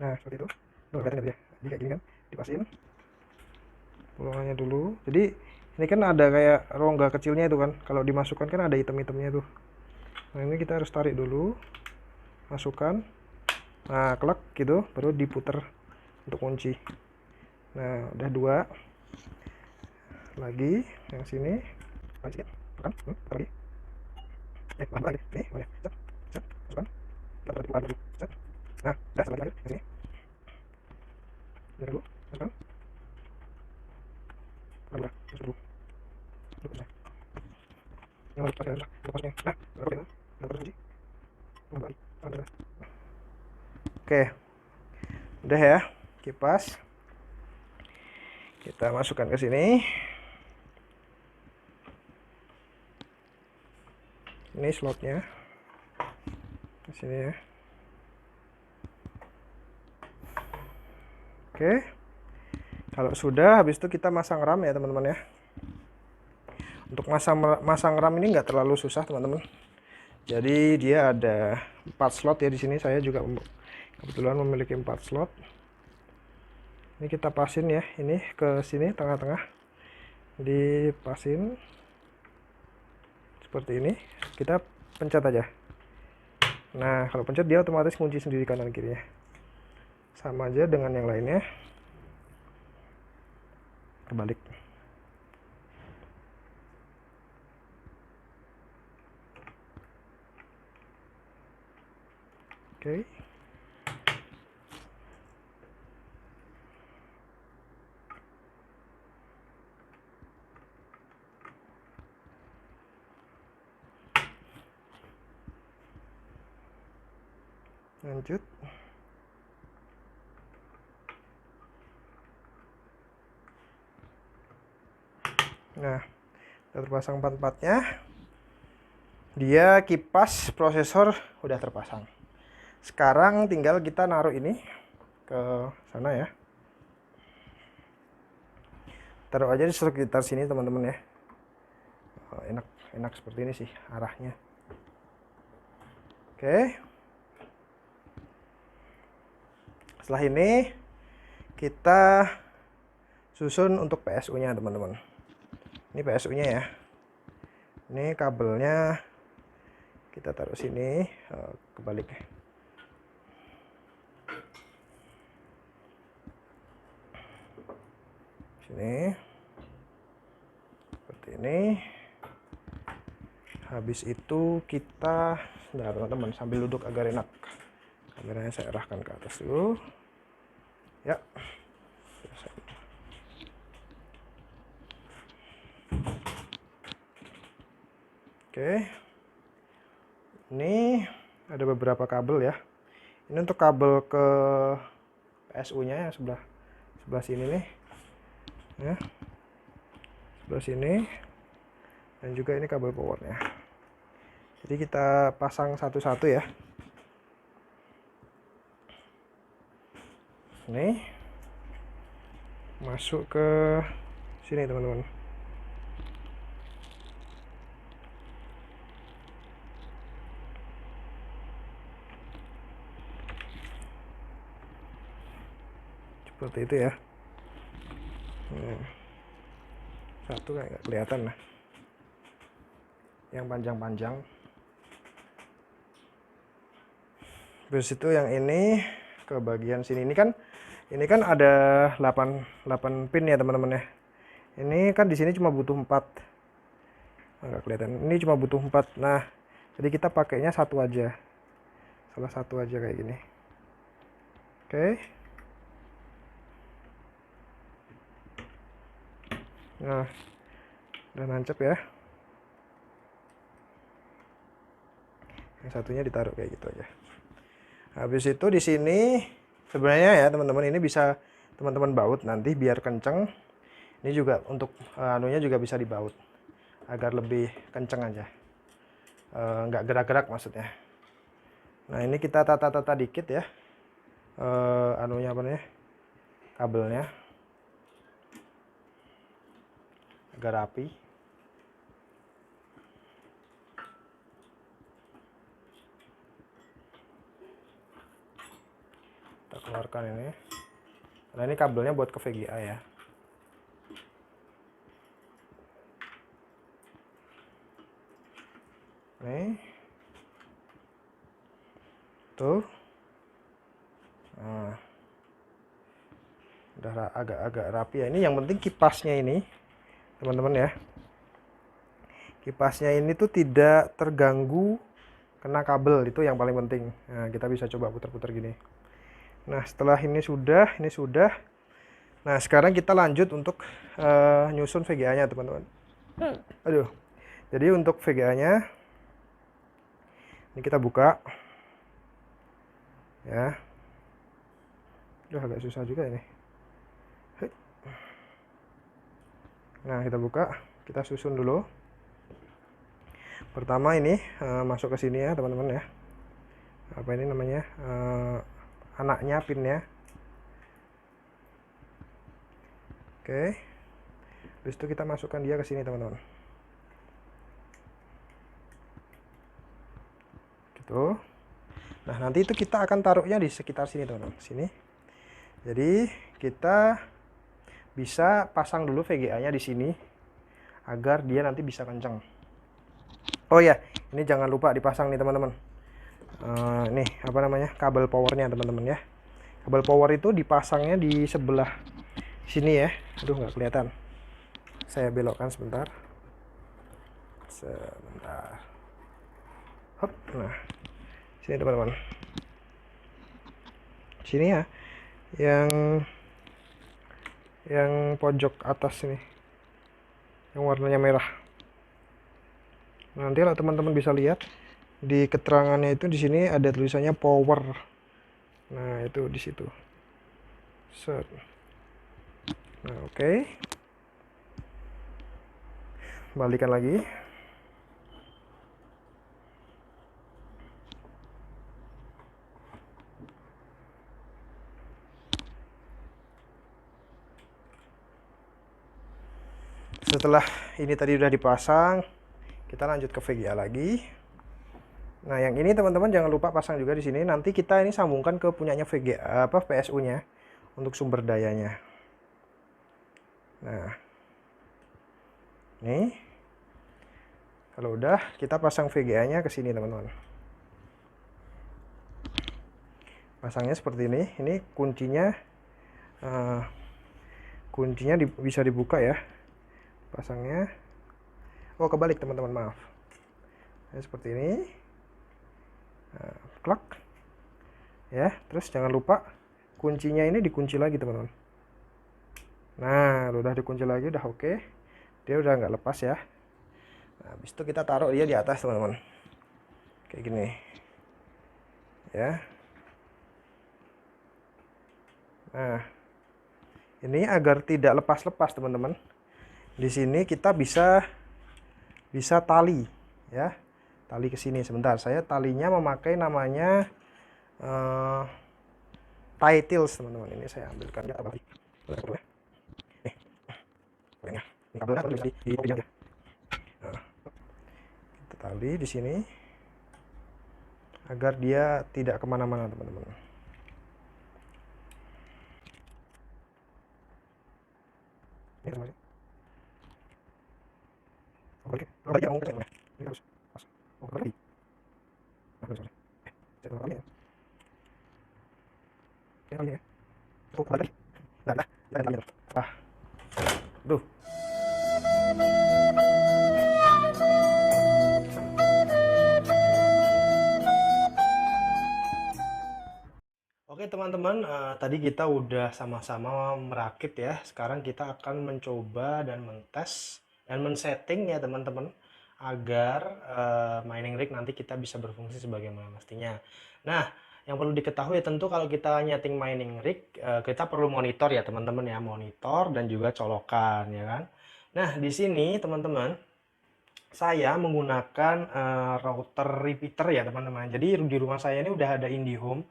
Nah, seperti itu. Kelihatan ya. Jadi kayak gini kan, dipasin bolongannya dulu. Jadi ini kan ada kayak rongga kecilnya itu kan. Kalau dimasukkan kan ada item-itemnya tuh. Nah, ini kita harus tarik dulu, masukkan. Nah, klek gitu, baru diputer untuk kunci. Nah, udah 2. Lagi yang sini. Lagi sedikit. Tekan. Lagi. Lagi. Nih, boleh. Set. Set. Masukkan. Kita tarik dulu. Set. Nah, udah lagi yang sini. Udah dulu. Masukkan. Udah. Masuk dulu. Yang lagi pasnya. Lepasnya. Nah, udah pakai. Udah kunci. Oke. Udah ya, kipas. Kita masukkan ke sini. Ini slotnya. Di sini ya. Oke. Kalau sudah, habis itu kita masang RAM ya teman-teman ya. Untuk masang RAM ini nggak terlalu susah teman-teman. Jadi dia ada 4 slot ya di sini. Saya juga kebetulan memiliki 4 slot. Ini kita pasin ya, ini ke sini tengah-tengah. Dipasin seperti ini. Kita pencet aja. Nah, kalau pencet dia otomatis kunci sendiri kanan kirinya. Sama aja dengan yang lainnya. Kebalik. Oke. Lanjut. Nah, udah terpasang 4-4-nya. Dia kipas prosesor udah terpasang. Sekarang tinggal kita naruh ini ke sana ya. Taruh aja di sekitar sini teman-teman ya. Enak seperti ini sih arahnya. Oke. Setelah ini kita susun untuk PSU-nya teman-teman. Ini PSU-nya ya. Ini kabelnya kita taruh sini, kebalik. Sini. Seperti ini. Habis itu kita, nah teman-teman sambil duduk agar enak. Kameranya saya arahkan ke atas dulu. Ya. Oke. Ini ada beberapa kabel ya. Ini untuk kabel ke PSU-nya yang sebelah sini nih. Ya. Sebelah sini. Dan juga ini kabel powernya. Jadi kita pasang satu-satu ya. Ini masuk ke sini teman-teman. Seperti itu ya. Satu nggak kelihatan lah. Yang panjang-panjang. Terus itu yang ini ke bagian sini. Ini kan ada 8 pin ya teman-teman ya. Ini kan di sini cuma butuh 4. Nggak kelihatan. Ini cuma butuh 4. Nah, Jadi kita pakainya satu aja, salah satu aja kayak gini. Oke. Nah, udah nancep ya. Yang satunya ditaruh kayak gitu aja. Habis itu di sini sebenarnya ya teman-teman, ini bisa teman-teman baut nanti biar kenceng. Ini juga untuk anunya juga bisa dibaut agar lebih kenceng aja, nggak gerak-gerak maksudnya. Nah ini kita tata-tata dikit ya, anunya apa nih, kabelnya agar rapi. Kita keluarkan ini. Nah ini kabelnya buat ke VGA ya. Nih. Tuh. Nah. Udah agak-agak rapi ya. Ini yang penting kipasnya ini, teman-teman ya. Kipasnya ini tuh tidak terganggu kena kabel, itu yang paling penting. Nah, kita bisa coba putar-putar gini. Nah, setelah ini sudah. Nah, sekarang kita lanjut untuk nyusun VGA-nya, teman-teman. Aduh. Jadi untuk VGA-nya ini kita buka. Ya. Udah agak susah juga ini. Nah, kita buka, kita susun dulu. Pertama ini masuk ke sini ya, teman-teman ya. Apa ini namanya? Anaknya, pinnya. Oke. Habis itu kita masukkan dia ke sini, teman-teman. Gitu. Nah, nanti itu kita akan taruhnya di sekitar sini, teman-teman. Sini. Jadi, kita bisa pasang dulu VGA-nya di sini agar dia nanti bisa kencang. Oh ya, ini jangan lupa dipasang nih, teman-teman. Nih, apa namanya? Kabel powernya, teman-teman ya. Kabel power itu dipasangnya di sebelah sini ya. Aduh, nggak kelihatan. Saya belokkan sebentar. Hop, nah. Sini, teman-teman. Sini ya. Yang pojok atas ini. Yang warnanya merah. Nanti lah teman-teman bisa lihat di keterangannya itu, di sini ada tulisannya power. Nah, itu di situ. Set. Nah, oke. Balikan lagi. Setelah ini tadi udah dipasang, kita lanjut ke VGA lagi. Nah, yang ini teman-teman jangan lupa pasang juga di sini. Nanti kita ini sambungkan ke punyanya VGA apa PSU-nya untuk sumber dayanya. Nah. Nih. Kalau udah, kita pasang VGA-nya ke sini, teman-teman. Pasangnya seperti ini. Ini kuncinya bisa dibuka ya. Pasangnya. Oh, kebalik, teman-teman, maaf. Nah, seperti ini. Nah, klak. Ya, terus jangan lupa kuncinya ini dikunci lagi, teman-teman. Nah, udah dikunci lagi, udah oke. Dia udah nggak lepas ya. Nah, habis itu kita taruh dia di atas, teman-teman. Kayak gini. Ya. Nah, ini agar tidak lepas-lepas, teman-teman. Di sini kita bisa tali ya. Tali ke sini sebentar. Saya talinya memakai namanya tie tails, teman-teman. Ini saya ambilkan ya, nih. Ini kabelnya di aja. Nah, kita tali di sini agar dia tidak kemana-mana, teman-teman. Ini teman-teman. Oke, lagi mau kencang ya. Ini harus pas. Oh, lagi. Nah, sorry. Saya taruh lagi ya. Ini lagi ya. Oh, lagi. Nah, jangan lagi. Ah. Duh. Oke teman-teman, tadi kita udah sama-sama merakit ya. Sekarang kita akan mencoba dan mentes dan men-setting ya teman-teman agar mining rig nanti kita bisa berfungsi sebagaimana mestinya. Nah, yang perlu diketahui tentu kalau kita nyeting mining rig, kita perlu monitor ya teman-teman ya, monitor dan juga colokan ya kan. Nah, di sini teman-teman saya menggunakan router repeater ya teman-teman. Jadi di rumah saya ini udah ada IndiHome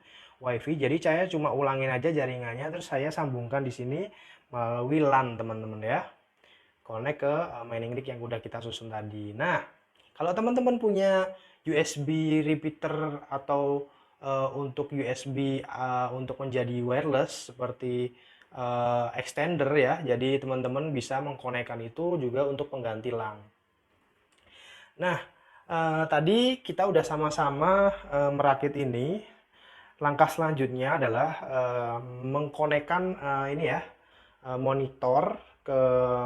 WiFi. Jadi saya cuma ulangin aja jaringannya, terus saya sambungkan di sini melalui LAN teman-teman ya. Connect ke mining rig yang udah kita susun tadi. Nah, kalau teman-teman punya USB repeater atau untuk USB untuk menjadi wireless seperti extender ya. Jadi teman-teman bisa mengkonekkan itu juga untuk pengganti LAN. Nah, tadi kita udah sama-sama merakit ini. Langkah selanjutnya adalah mengkonekkan ini ya, monitor ke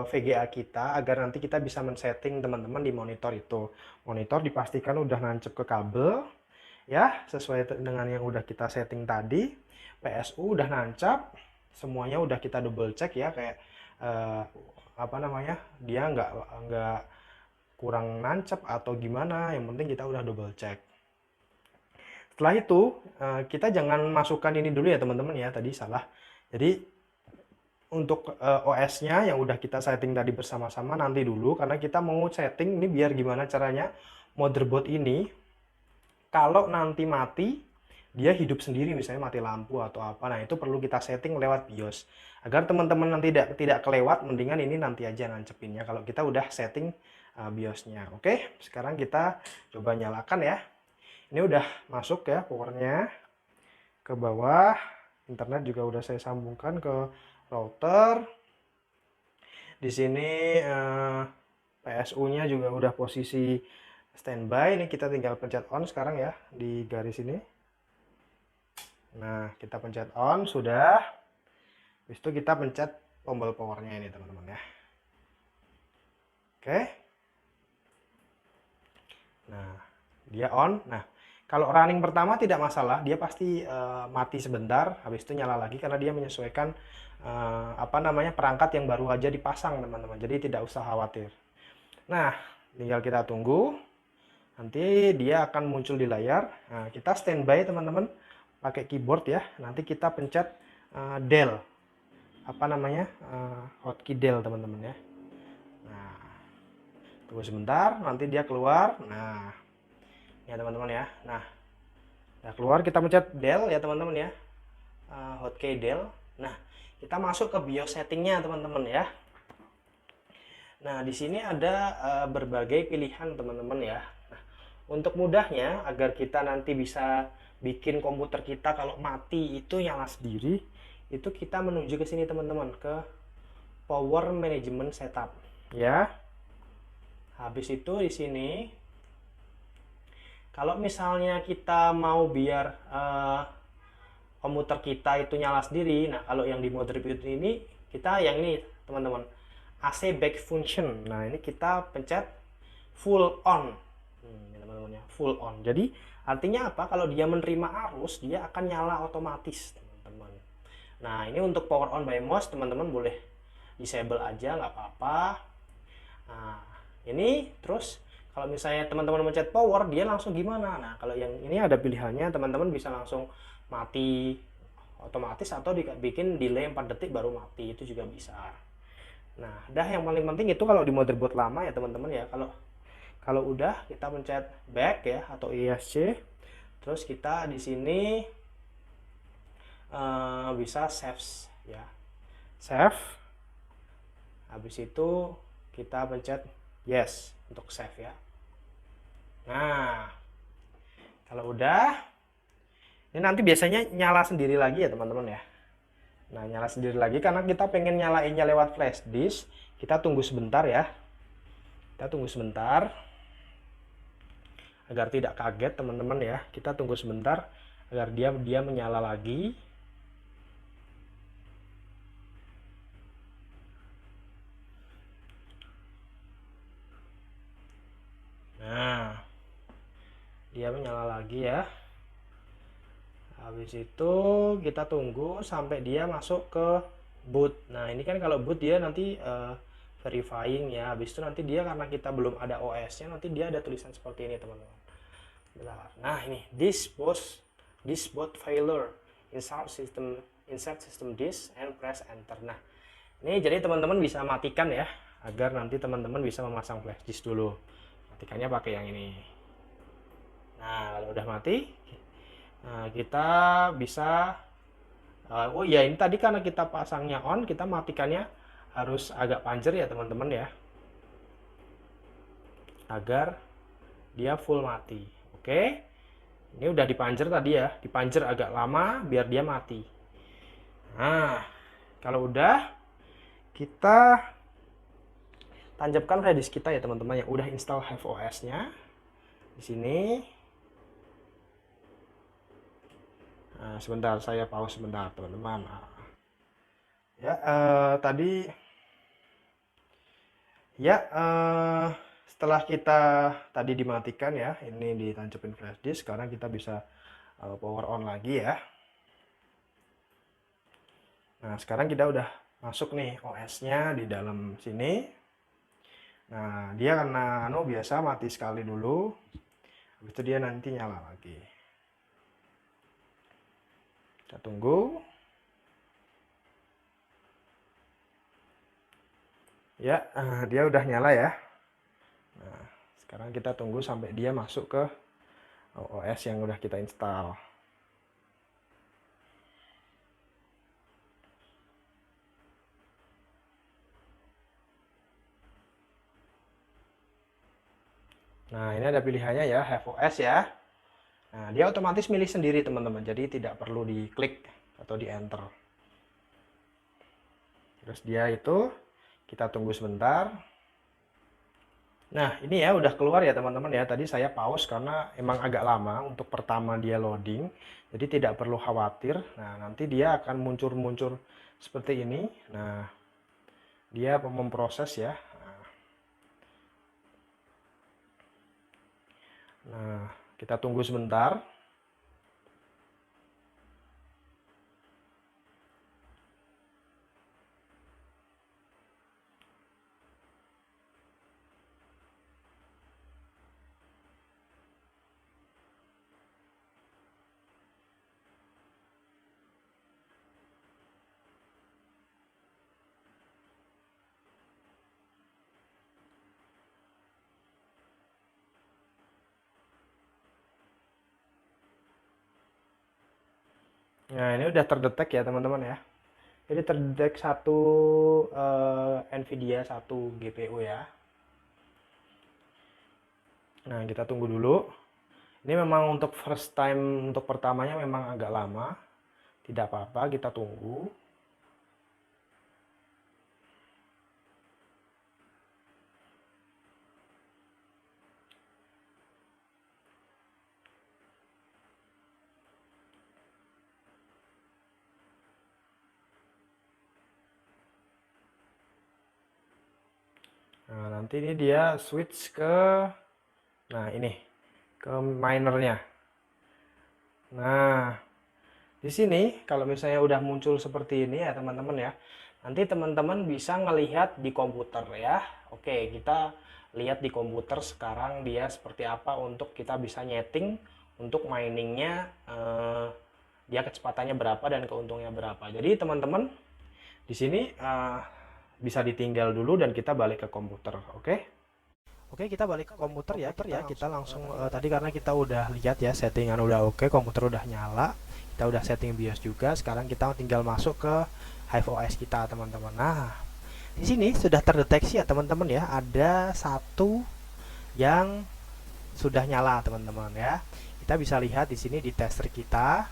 VGA kita agar nanti kita bisa men-setting teman-teman di monitor itu. Monitor dipastikan udah nancep ke kabel ya, sesuai dengan yang udah kita setting tadi. PSU udah nancap, semuanya udah kita double check ya, kayak apa namanya, dia nggak kurang nancep atau gimana, yang penting kita udah double check. Setelah itu kita jangan masukkan ini dulu ya teman-teman ya, tadi salah. Jadi untuk OS-nya yang udah kita setting tadi bersama-sama nanti dulu, karena kita mau setting ini biar gimana caranya motherboard ini kalau nanti mati dia hidup sendiri, misalnya mati lampu atau apa. Nah, itu perlu kita setting lewat BIOS. Agar teman-teman nanti tidak kelewat, mendingan ini nanti aja nancepinnya kalau kita udah setting BIOS-nya. Oke, sekarang kita coba nyalakan ya. Ini udah masuk ya powernya ke bawah. Internet juga udah saya sambungkan ke router. Di sini PSU-nya juga udah posisi standby. Ini kita tinggal pencet on sekarang ya di garis ini. Nah, kita pencet on sudah. Habis itu kita pencet tombol powernya ini teman-teman ya. Oke. Nah, dia on. Nah, kalau running pertama tidak masalah, dia pasti mati sebentar, habis itu nyala lagi karena dia menyesuaikan apa namanya, perangkat yang baru aja dipasang teman-teman. Jadi tidak usah khawatir. Nah, tinggal kita tunggu. Nanti dia akan muncul di layar. Nah, kita standby teman-teman pakai keyboard ya. Nanti kita pencet del, apa namanya, hotkey del teman-teman ya. Nah, tunggu sebentar, nanti dia keluar. Nah, ya teman-teman ya. Nah, udah keluar, kita pencet del ya teman-teman ya, hotkey del. Nah, kita masuk ke BIOS settingnya teman-teman ya. Nah, di sini ada berbagai pilihan teman-teman ya. Nah, untuk mudahnya agar kita nanti bisa bikin komputer kita kalau mati itu nyala sendiri, itu kita menuju ke sini teman-teman, ke power management setup ya. Habis itu di sini kalau misalnya kita mau biar komputer kita itu nyala sendiri, nah kalau yang di mode repeat ini kita yang ini teman-teman, AC back function. Nah, ini kita pencet full on. Teman-teman ya, full on. Jadi artinya apa? Kalau dia menerima arus, dia akan nyala otomatis teman-teman. Nah, ini untuk power on by mouse teman-teman boleh disable aja, nggak apa-apa. Nah, ini terus kalau misalnya teman-teman mencet power, dia langsung gimana? Nah, kalau yang ini ada pilihannya, teman-teman bisa langsung mati otomatis atau bikin delay 4 detik baru mati, itu juga bisa. Nah, dah yang paling penting itu kalau di motherboard lama ya teman-teman ya. Kalau udah kita pencet back ya atau ESC, terus kita di sini bisa save ya. Save. Habis itu kita pencet yes untuk save ya. Nah, kalau udah, ini nanti biasanya nyala sendiri lagi ya teman-teman ya. Nah, nyala sendiri lagi karena kita pengen nyalainnya lewat flash disk. Kita tunggu sebentar ya. Kita tunggu sebentar agar tidak kaget teman-teman ya. Kita tunggu sebentar agar dia menyala lagi. Nah, dia menyala lagi ya. Habis itu kita tunggu sampai dia masuk ke boot. Nah, ini kan kalau boot dia nanti verifying ya. Habis itu nanti dia, karena kita belum ada OS-nya, nanti dia ada tulisan seperti ini, teman-teman. Nah, ini this boot failure, insert system disk and press enter. Nah, ini jadi teman-teman bisa matikan ya, agar nanti teman-teman bisa memasang flash disk dulu. Matikannya pakai yang ini. Nah, kalau udah mati, nah, kita bisa oh iya, ini tadi karena kita pasangnya on, kita matikannya harus agak panjang ya teman-teman ya, agar dia full mati. Oke, ini udah dipanjer tadi ya, dipanjer agak lama biar dia mati. Nah, kalau udah, kita tancapkan flash disk kita ya teman-teman yang udah install Hive OS-nya di sini. Nah, sebentar, saya pause sebentar teman-teman. Ya, tadi ya, setelah kita tadi dimatikan ya, ini ditancapin flash disk, sekarang kita bisa power on lagi ya. Nah, sekarang kita udah masuk nih OS-nya di dalam sini. Nah, dia karena biasa mati sekali dulu, habis itu dia nanti nyala lagi. Kita tunggu. Ya, dia udah nyala ya. Nah, sekarang kita tunggu sampai dia masuk ke OS yang udah kita install. Nah, ini ada pilihannya ya, Hive OS ya. Nah, dia otomatis milih sendiri teman-teman, jadi tidak perlu diklik atau di enter. Terus dia itu, kita tunggu sebentar. Nah, ini ya udah keluar ya teman-teman ya. Tadi saya pause karena emang agak lama untuk pertama dia loading, jadi tidak perlu khawatir. Nah, nanti dia akan muncul seperti ini. Nah, dia memproses ya. Nah, kita tunggu sebentar. Nah, ini udah terdetek ya teman-teman ya. Jadi terdetek satu Nvidia, satu GPU ya. Nah, kita tunggu dulu. Ini memang untuk first time, untuk pertamanya memang agak lama. Tidak apa-apa, kita tunggu. Nah, nanti ini dia switch ke, nah ini, ke minernya. Nah, di sini kalau misalnya udah muncul seperti ini ya teman-teman ya, nanti teman-teman bisa ngelihat di komputer ya. Oke, kita lihat di komputer sekarang dia seperti apa, untuk kita bisa nyeting untuk miningnya, dia kecepatannya berapa dan keuntungnya berapa. Jadi teman-teman di sini bisa ditinggal dulu dan kita balik ke komputer. Oke, kita balik ke komputer ya. Kita langsung tadi karena kita udah lihat ya settingan udah oke, komputer udah nyala, kita udah setting BIOS juga. Sekarang kita tinggal masuk ke Hive OS kita teman-teman. Nah, di sini sudah terdeteksi ya teman-teman ya, ada satu yang sudah nyala teman-teman ya. Kita bisa lihat di sini di tester kita.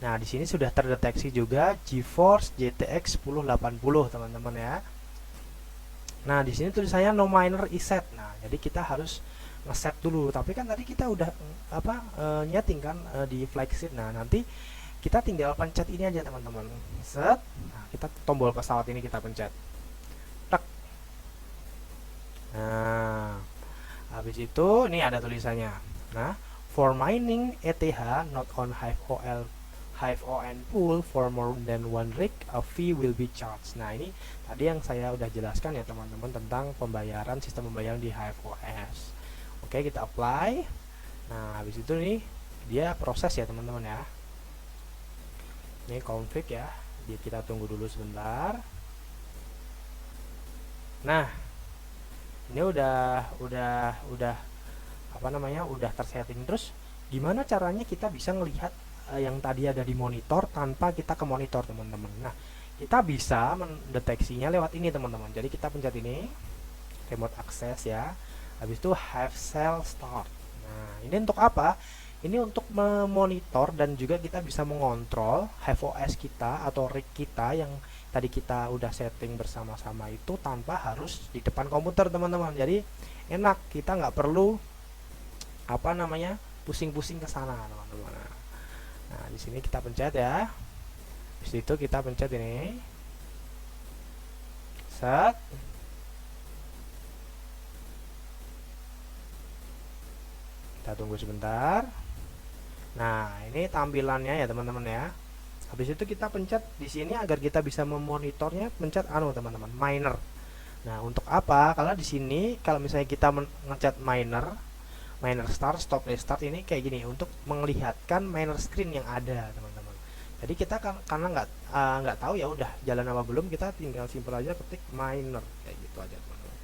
Nah, di sini sudah terdeteksi juga GeForce GTX 1080 teman-teman ya. Nah, di sini tulisannya no miner is set. Nah, jadi kita harus ngeset dulu. Tapi kan tadi kita udah nyeting kan di flagship. Nah, nanti kita tinggal pencet ini aja teman-teman. Set. Nah, kita tombol pesawat ini kita pencet. Tek. Nah, habis itu ini ada tulisannya. Nah, for mining ETH not on Hive ON pool for more than one rig, a fee will be charged. Nah, ini tadi yang saya udah jelaskan ya teman-teman tentang pembayaran, sistem pembayaran di Hive OS. Oke, kita apply. Nah, habis itu nih dia proses ya teman-teman ya. Ini config ya. Kita tunggu dulu sebentar. Nah, ini udah apa namanya? Udah tersetting. Terus gimana caranya kita bisa ngelihat yang tadi ada di monitor tanpa kita ke monitor, teman-teman? Nah, kita bisa mendeteksinya lewat ini, teman-teman. Jadi kita pencet ini remote access ya. Habis itu Hive Cell Start. Nah, ini untuk apa? Ini untuk memonitor dan juga kita bisa mengontrol Hive OS kita atau rig kita yang tadi kita udah setting bersama-sama itu tanpa harus di depan komputer, teman-teman. Jadi enak, kita nggak perlu apa namanya pusing-pusing ke sana, teman-teman. Nah, di sini kita pencet ya. Di situ kita pencet ini. Set. Kita tunggu sebentar. Nah, ini tampilannya ya teman-teman ya. Habis itu kita pencet di sini agar kita bisa memonitornya, pencet teman-teman, miner. Nah, untuk apa? Karena di sini kalau misalnya kita ngecat miner start, stop, restart, ini kayak gini untuk melihatkan miner screen yang ada, teman-teman. Jadi kita karena nggak tahu ya udah jalan apa belum, kita tinggal simpel aja ketik miner kayak gitu aja, teman-teman.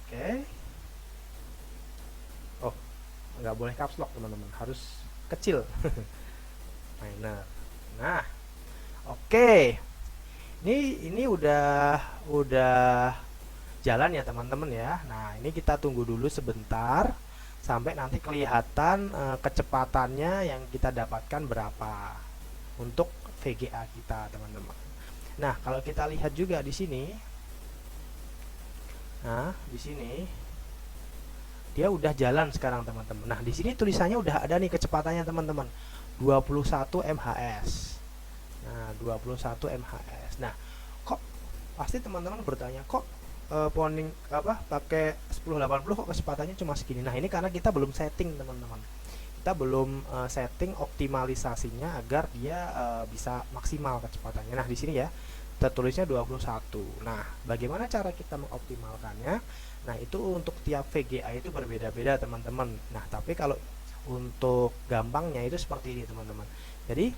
Oke. Oh, nggak boleh caps lock, teman-teman, harus kecil. Miner. Nah, oke. Ini udah jalan ya teman-teman ya. Nah, ini kita tunggu dulu sebentar sampai nanti kelihatan kecepatannya yang kita dapatkan berapa untuk VGA kita, teman-teman. Nah, kalau kita lihat juga di sini. Nah, di sini dia udah jalan sekarang, teman-teman. Nah, di sini tulisannya udah ada nih kecepatannya, teman-teman. 21 MHz. Nah, 21 MHz. Nah, kok pasti teman-teman bertanya, kok poning pakai 1080 kok kecepatannya cuma segini. Nah, ini karena kita belum setting, teman-teman. Kita belum setting optimalisasinya agar dia bisa maksimal kecepatannya. Nah, di sini ya tertulisnya 21. Nah, bagaimana cara kita mengoptimalkannya? Nah, itu untuk tiap VGA itu berbeda-beda, teman-teman. Nah, tapi kalau untuk gampangnya itu seperti ini, teman-teman. Jadi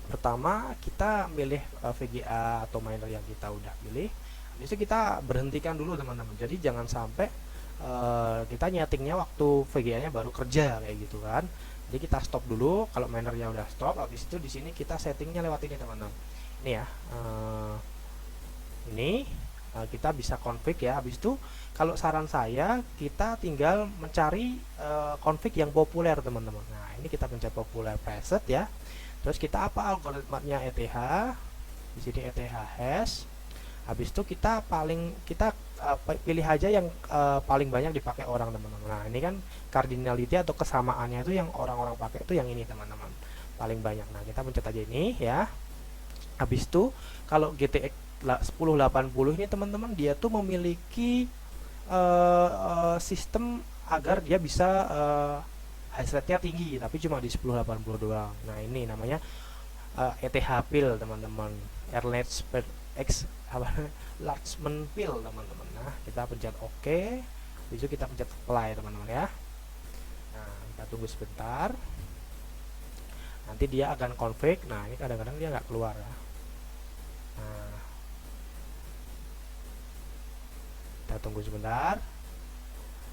pertama kita milih VGA atau miner yang kita udah pilih. Habis itu kita berhentikan dulu, teman-teman. Jadi jangan sampai kita nyetingnya waktu VGA-nya baru kerja kayak gitu kan. Jadi kita stop dulu kalau minernya udah stop. Habis itu di sini kita settingnya lewat ini, teman-teman. Ini ya. Ini kita bisa config ya. Habis itu kalau saran saya kita tinggal mencari config yang populer, teman-teman. Nah, ini kita pencet populer preset ya. Terus kita apa algoritmanya ETH. Di sini ETH hash. Habis itu kita pilih aja yang paling banyak dipakai orang, teman-teman. Nah, ini kan cardinality atau kesamaannya itu yang orang-orang pakai itu yang ini, teman-teman. Paling banyak. Nah, kita pencet aja ini ya. Habis itu kalau GTX 1080 ini, teman-teman, dia tuh memiliki sistem agar dia bisa hash rate-nya tinggi, tapi cuma di 1080 doang. Nah, ini namanya ETH Pil, teman-teman. Largemont Pil, teman-teman. Nah, kita pencet OK. Habis itu kita pencet apply, teman-teman ya. Nah, kita tunggu sebentar. Nanti dia akan config. Nah, ini kadang-kadang dia nggak keluar ya. Nah, kita tunggu sebentar.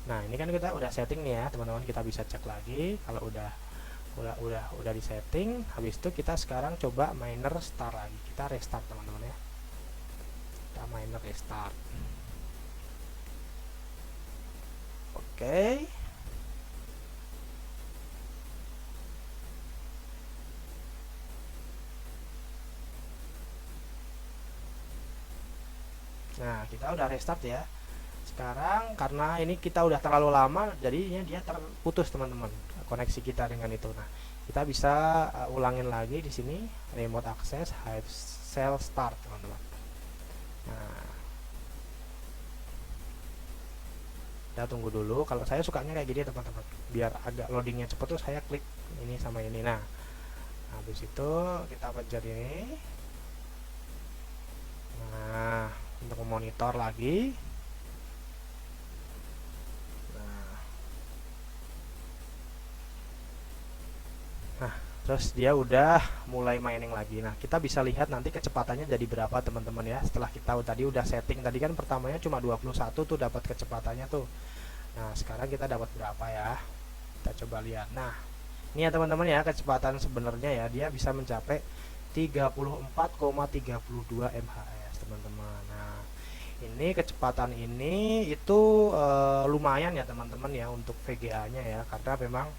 Nah, ini kan kita udah setting nih ya, teman-teman. Kita bisa cek lagi kalau udah di setting. Habis itu kita sekarang coba miner start lagi. Kita restart, teman-teman ya. Kita miner restart. Oke. Nah, kita udah restart ya. Sekarang karena ini kita udah terlalu lama, jadinya dia terputus, teman-teman, koneksi kita dengan itu. Nah, kita bisa ulangin lagi di sini remote access Hive Cell Start, teman-teman. Nah, kita tunggu dulu. Kalau saya sukanya kayak gini, teman-teman, biar agak loadingnya cepet tuh saya klik ini sama ini. Nah, habis itu kita pencet ini. Nah, untuk memonitor lagi. Nah, terus dia udah mulai mining lagi. Nah, kita bisa lihat nanti kecepatannya jadi berapa teman-teman ya. Setelah kita tadi udah setting, tadi kan pertamanya cuma 21 tuh dapat kecepatannya tuh. Nah, sekarang kita dapat berapa ya? Kita coba lihat. Nah, ini ya teman-teman ya, kecepatan sebenarnya ya dia bisa mencapai 34,32 mhs teman-teman. Nah, ini kecepatan ini itu lumayan ya teman-teman ya untuk VGA-nya ya, karena memang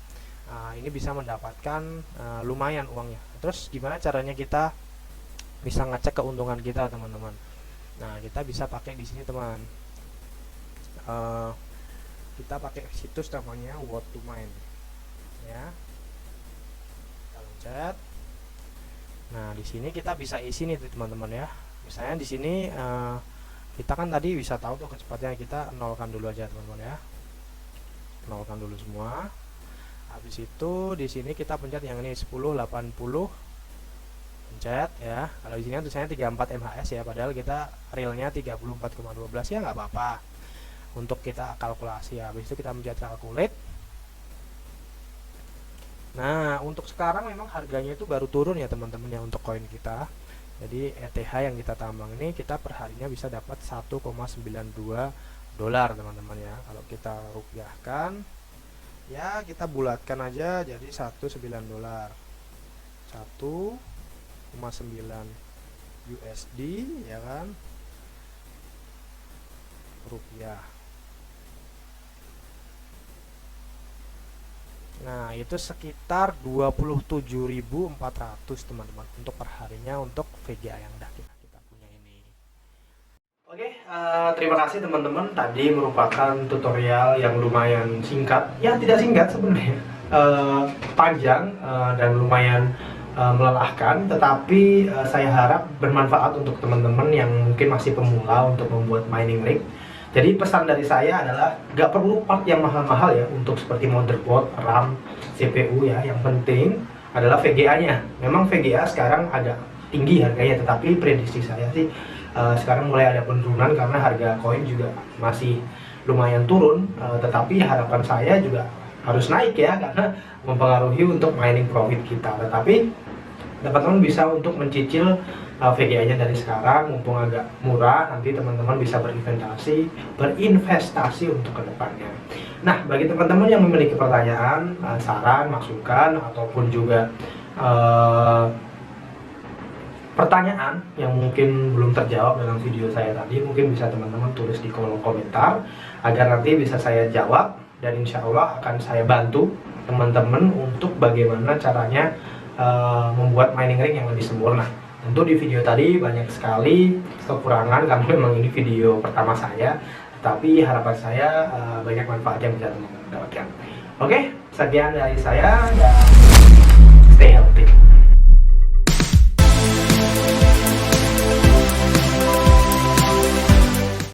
ini bisa mendapatkan lumayan uangnya. Terus gimana caranya kita bisa ngecek keuntungan kita teman-teman? Nah, kita bisa pakai di sini teman. Kita pakai situs namanya What to Mine ya. Kita pencet. Nah, di sini kita bisa isi nih teman-teman ya. Misalnya di sini kita kan tadi bisa tahu tuh kecepatannya, kita nolkan dulu aja teman-teman ya. Nolkan dulu semua. Habis itu di sini kita pencet yang ini 1080, pencet ya. Kalau di sini tulisannya 34 mhs ya, padahal kita realnya 34,12 ya, nggak apa-apa untuk kita kalkulasi ya. Habis itu kita pencet calculate. Nah, untuk sekarang memang harganya itu baru turun ya teman-teman ya untuk koin kita. Jadi ETH yang kita tambang ini kita per harinya bisa dapat 1,92 dolar teman-teman ya. Kalau kita rupiahkan ya, kita bulatkan aja jadi 19 dolar, 1,9 USD ya kan, rupiah. Nah, itu sekitar 27.400 teman-teman untuk perharinya untuk VGA yang udah kita punya ini. Oke, terima kasih teman-teman. Tadi merupakan tutorial yang lumayan singkat. Ya, tidak singkat sebenarnya. Panjang dan lumayan melelahkan. Tetapi saya harap bermanfaat untuk teman-teman yang mungkin masih pemula untuk membuat mining rig. Jadi pesan dari saya adalah gak perlu part yang mahal-mahal ya untuk seperti motherboard, RAM, CPU ya. Yang penting adalah VGA-nya. Memang VGA sekarang agak tinggi harganya, tetapi prediksi saya sih sekarang mulai ada penurunan karena harga koin juga masih lumayan turun, tetapi harapan saya juga harus naik ya, karena mempengaruhi untuk mining profit kita. Tetapi teman-teman bisa untuk mencicil VGA-nya dari sekarang mumpung agak murah, nanti teman-teman bisa berinvestasi untuk kedepannya. Nah, bagi teman-teman yang memiliki pertanyaan, saran, masukan, ataupun juga pertanyaan yang mungkin belum terjawab dalam video saya tadi, mungkin bisa teman-teman tulis di kolom komentar agar nanti bisa saya jawab, dan insya Allah akan saya bantu teman-teman untuk bagaimana caranya membuat mining rig yang lebih sempurna. Tentu di video tadi banyak sekali kekurangan karena memang ini video pertama saya, tapi harapan saya banyak manfaat yang bisa teman-teman dapatkan. Oke, sekian dari saya dan stay healthy.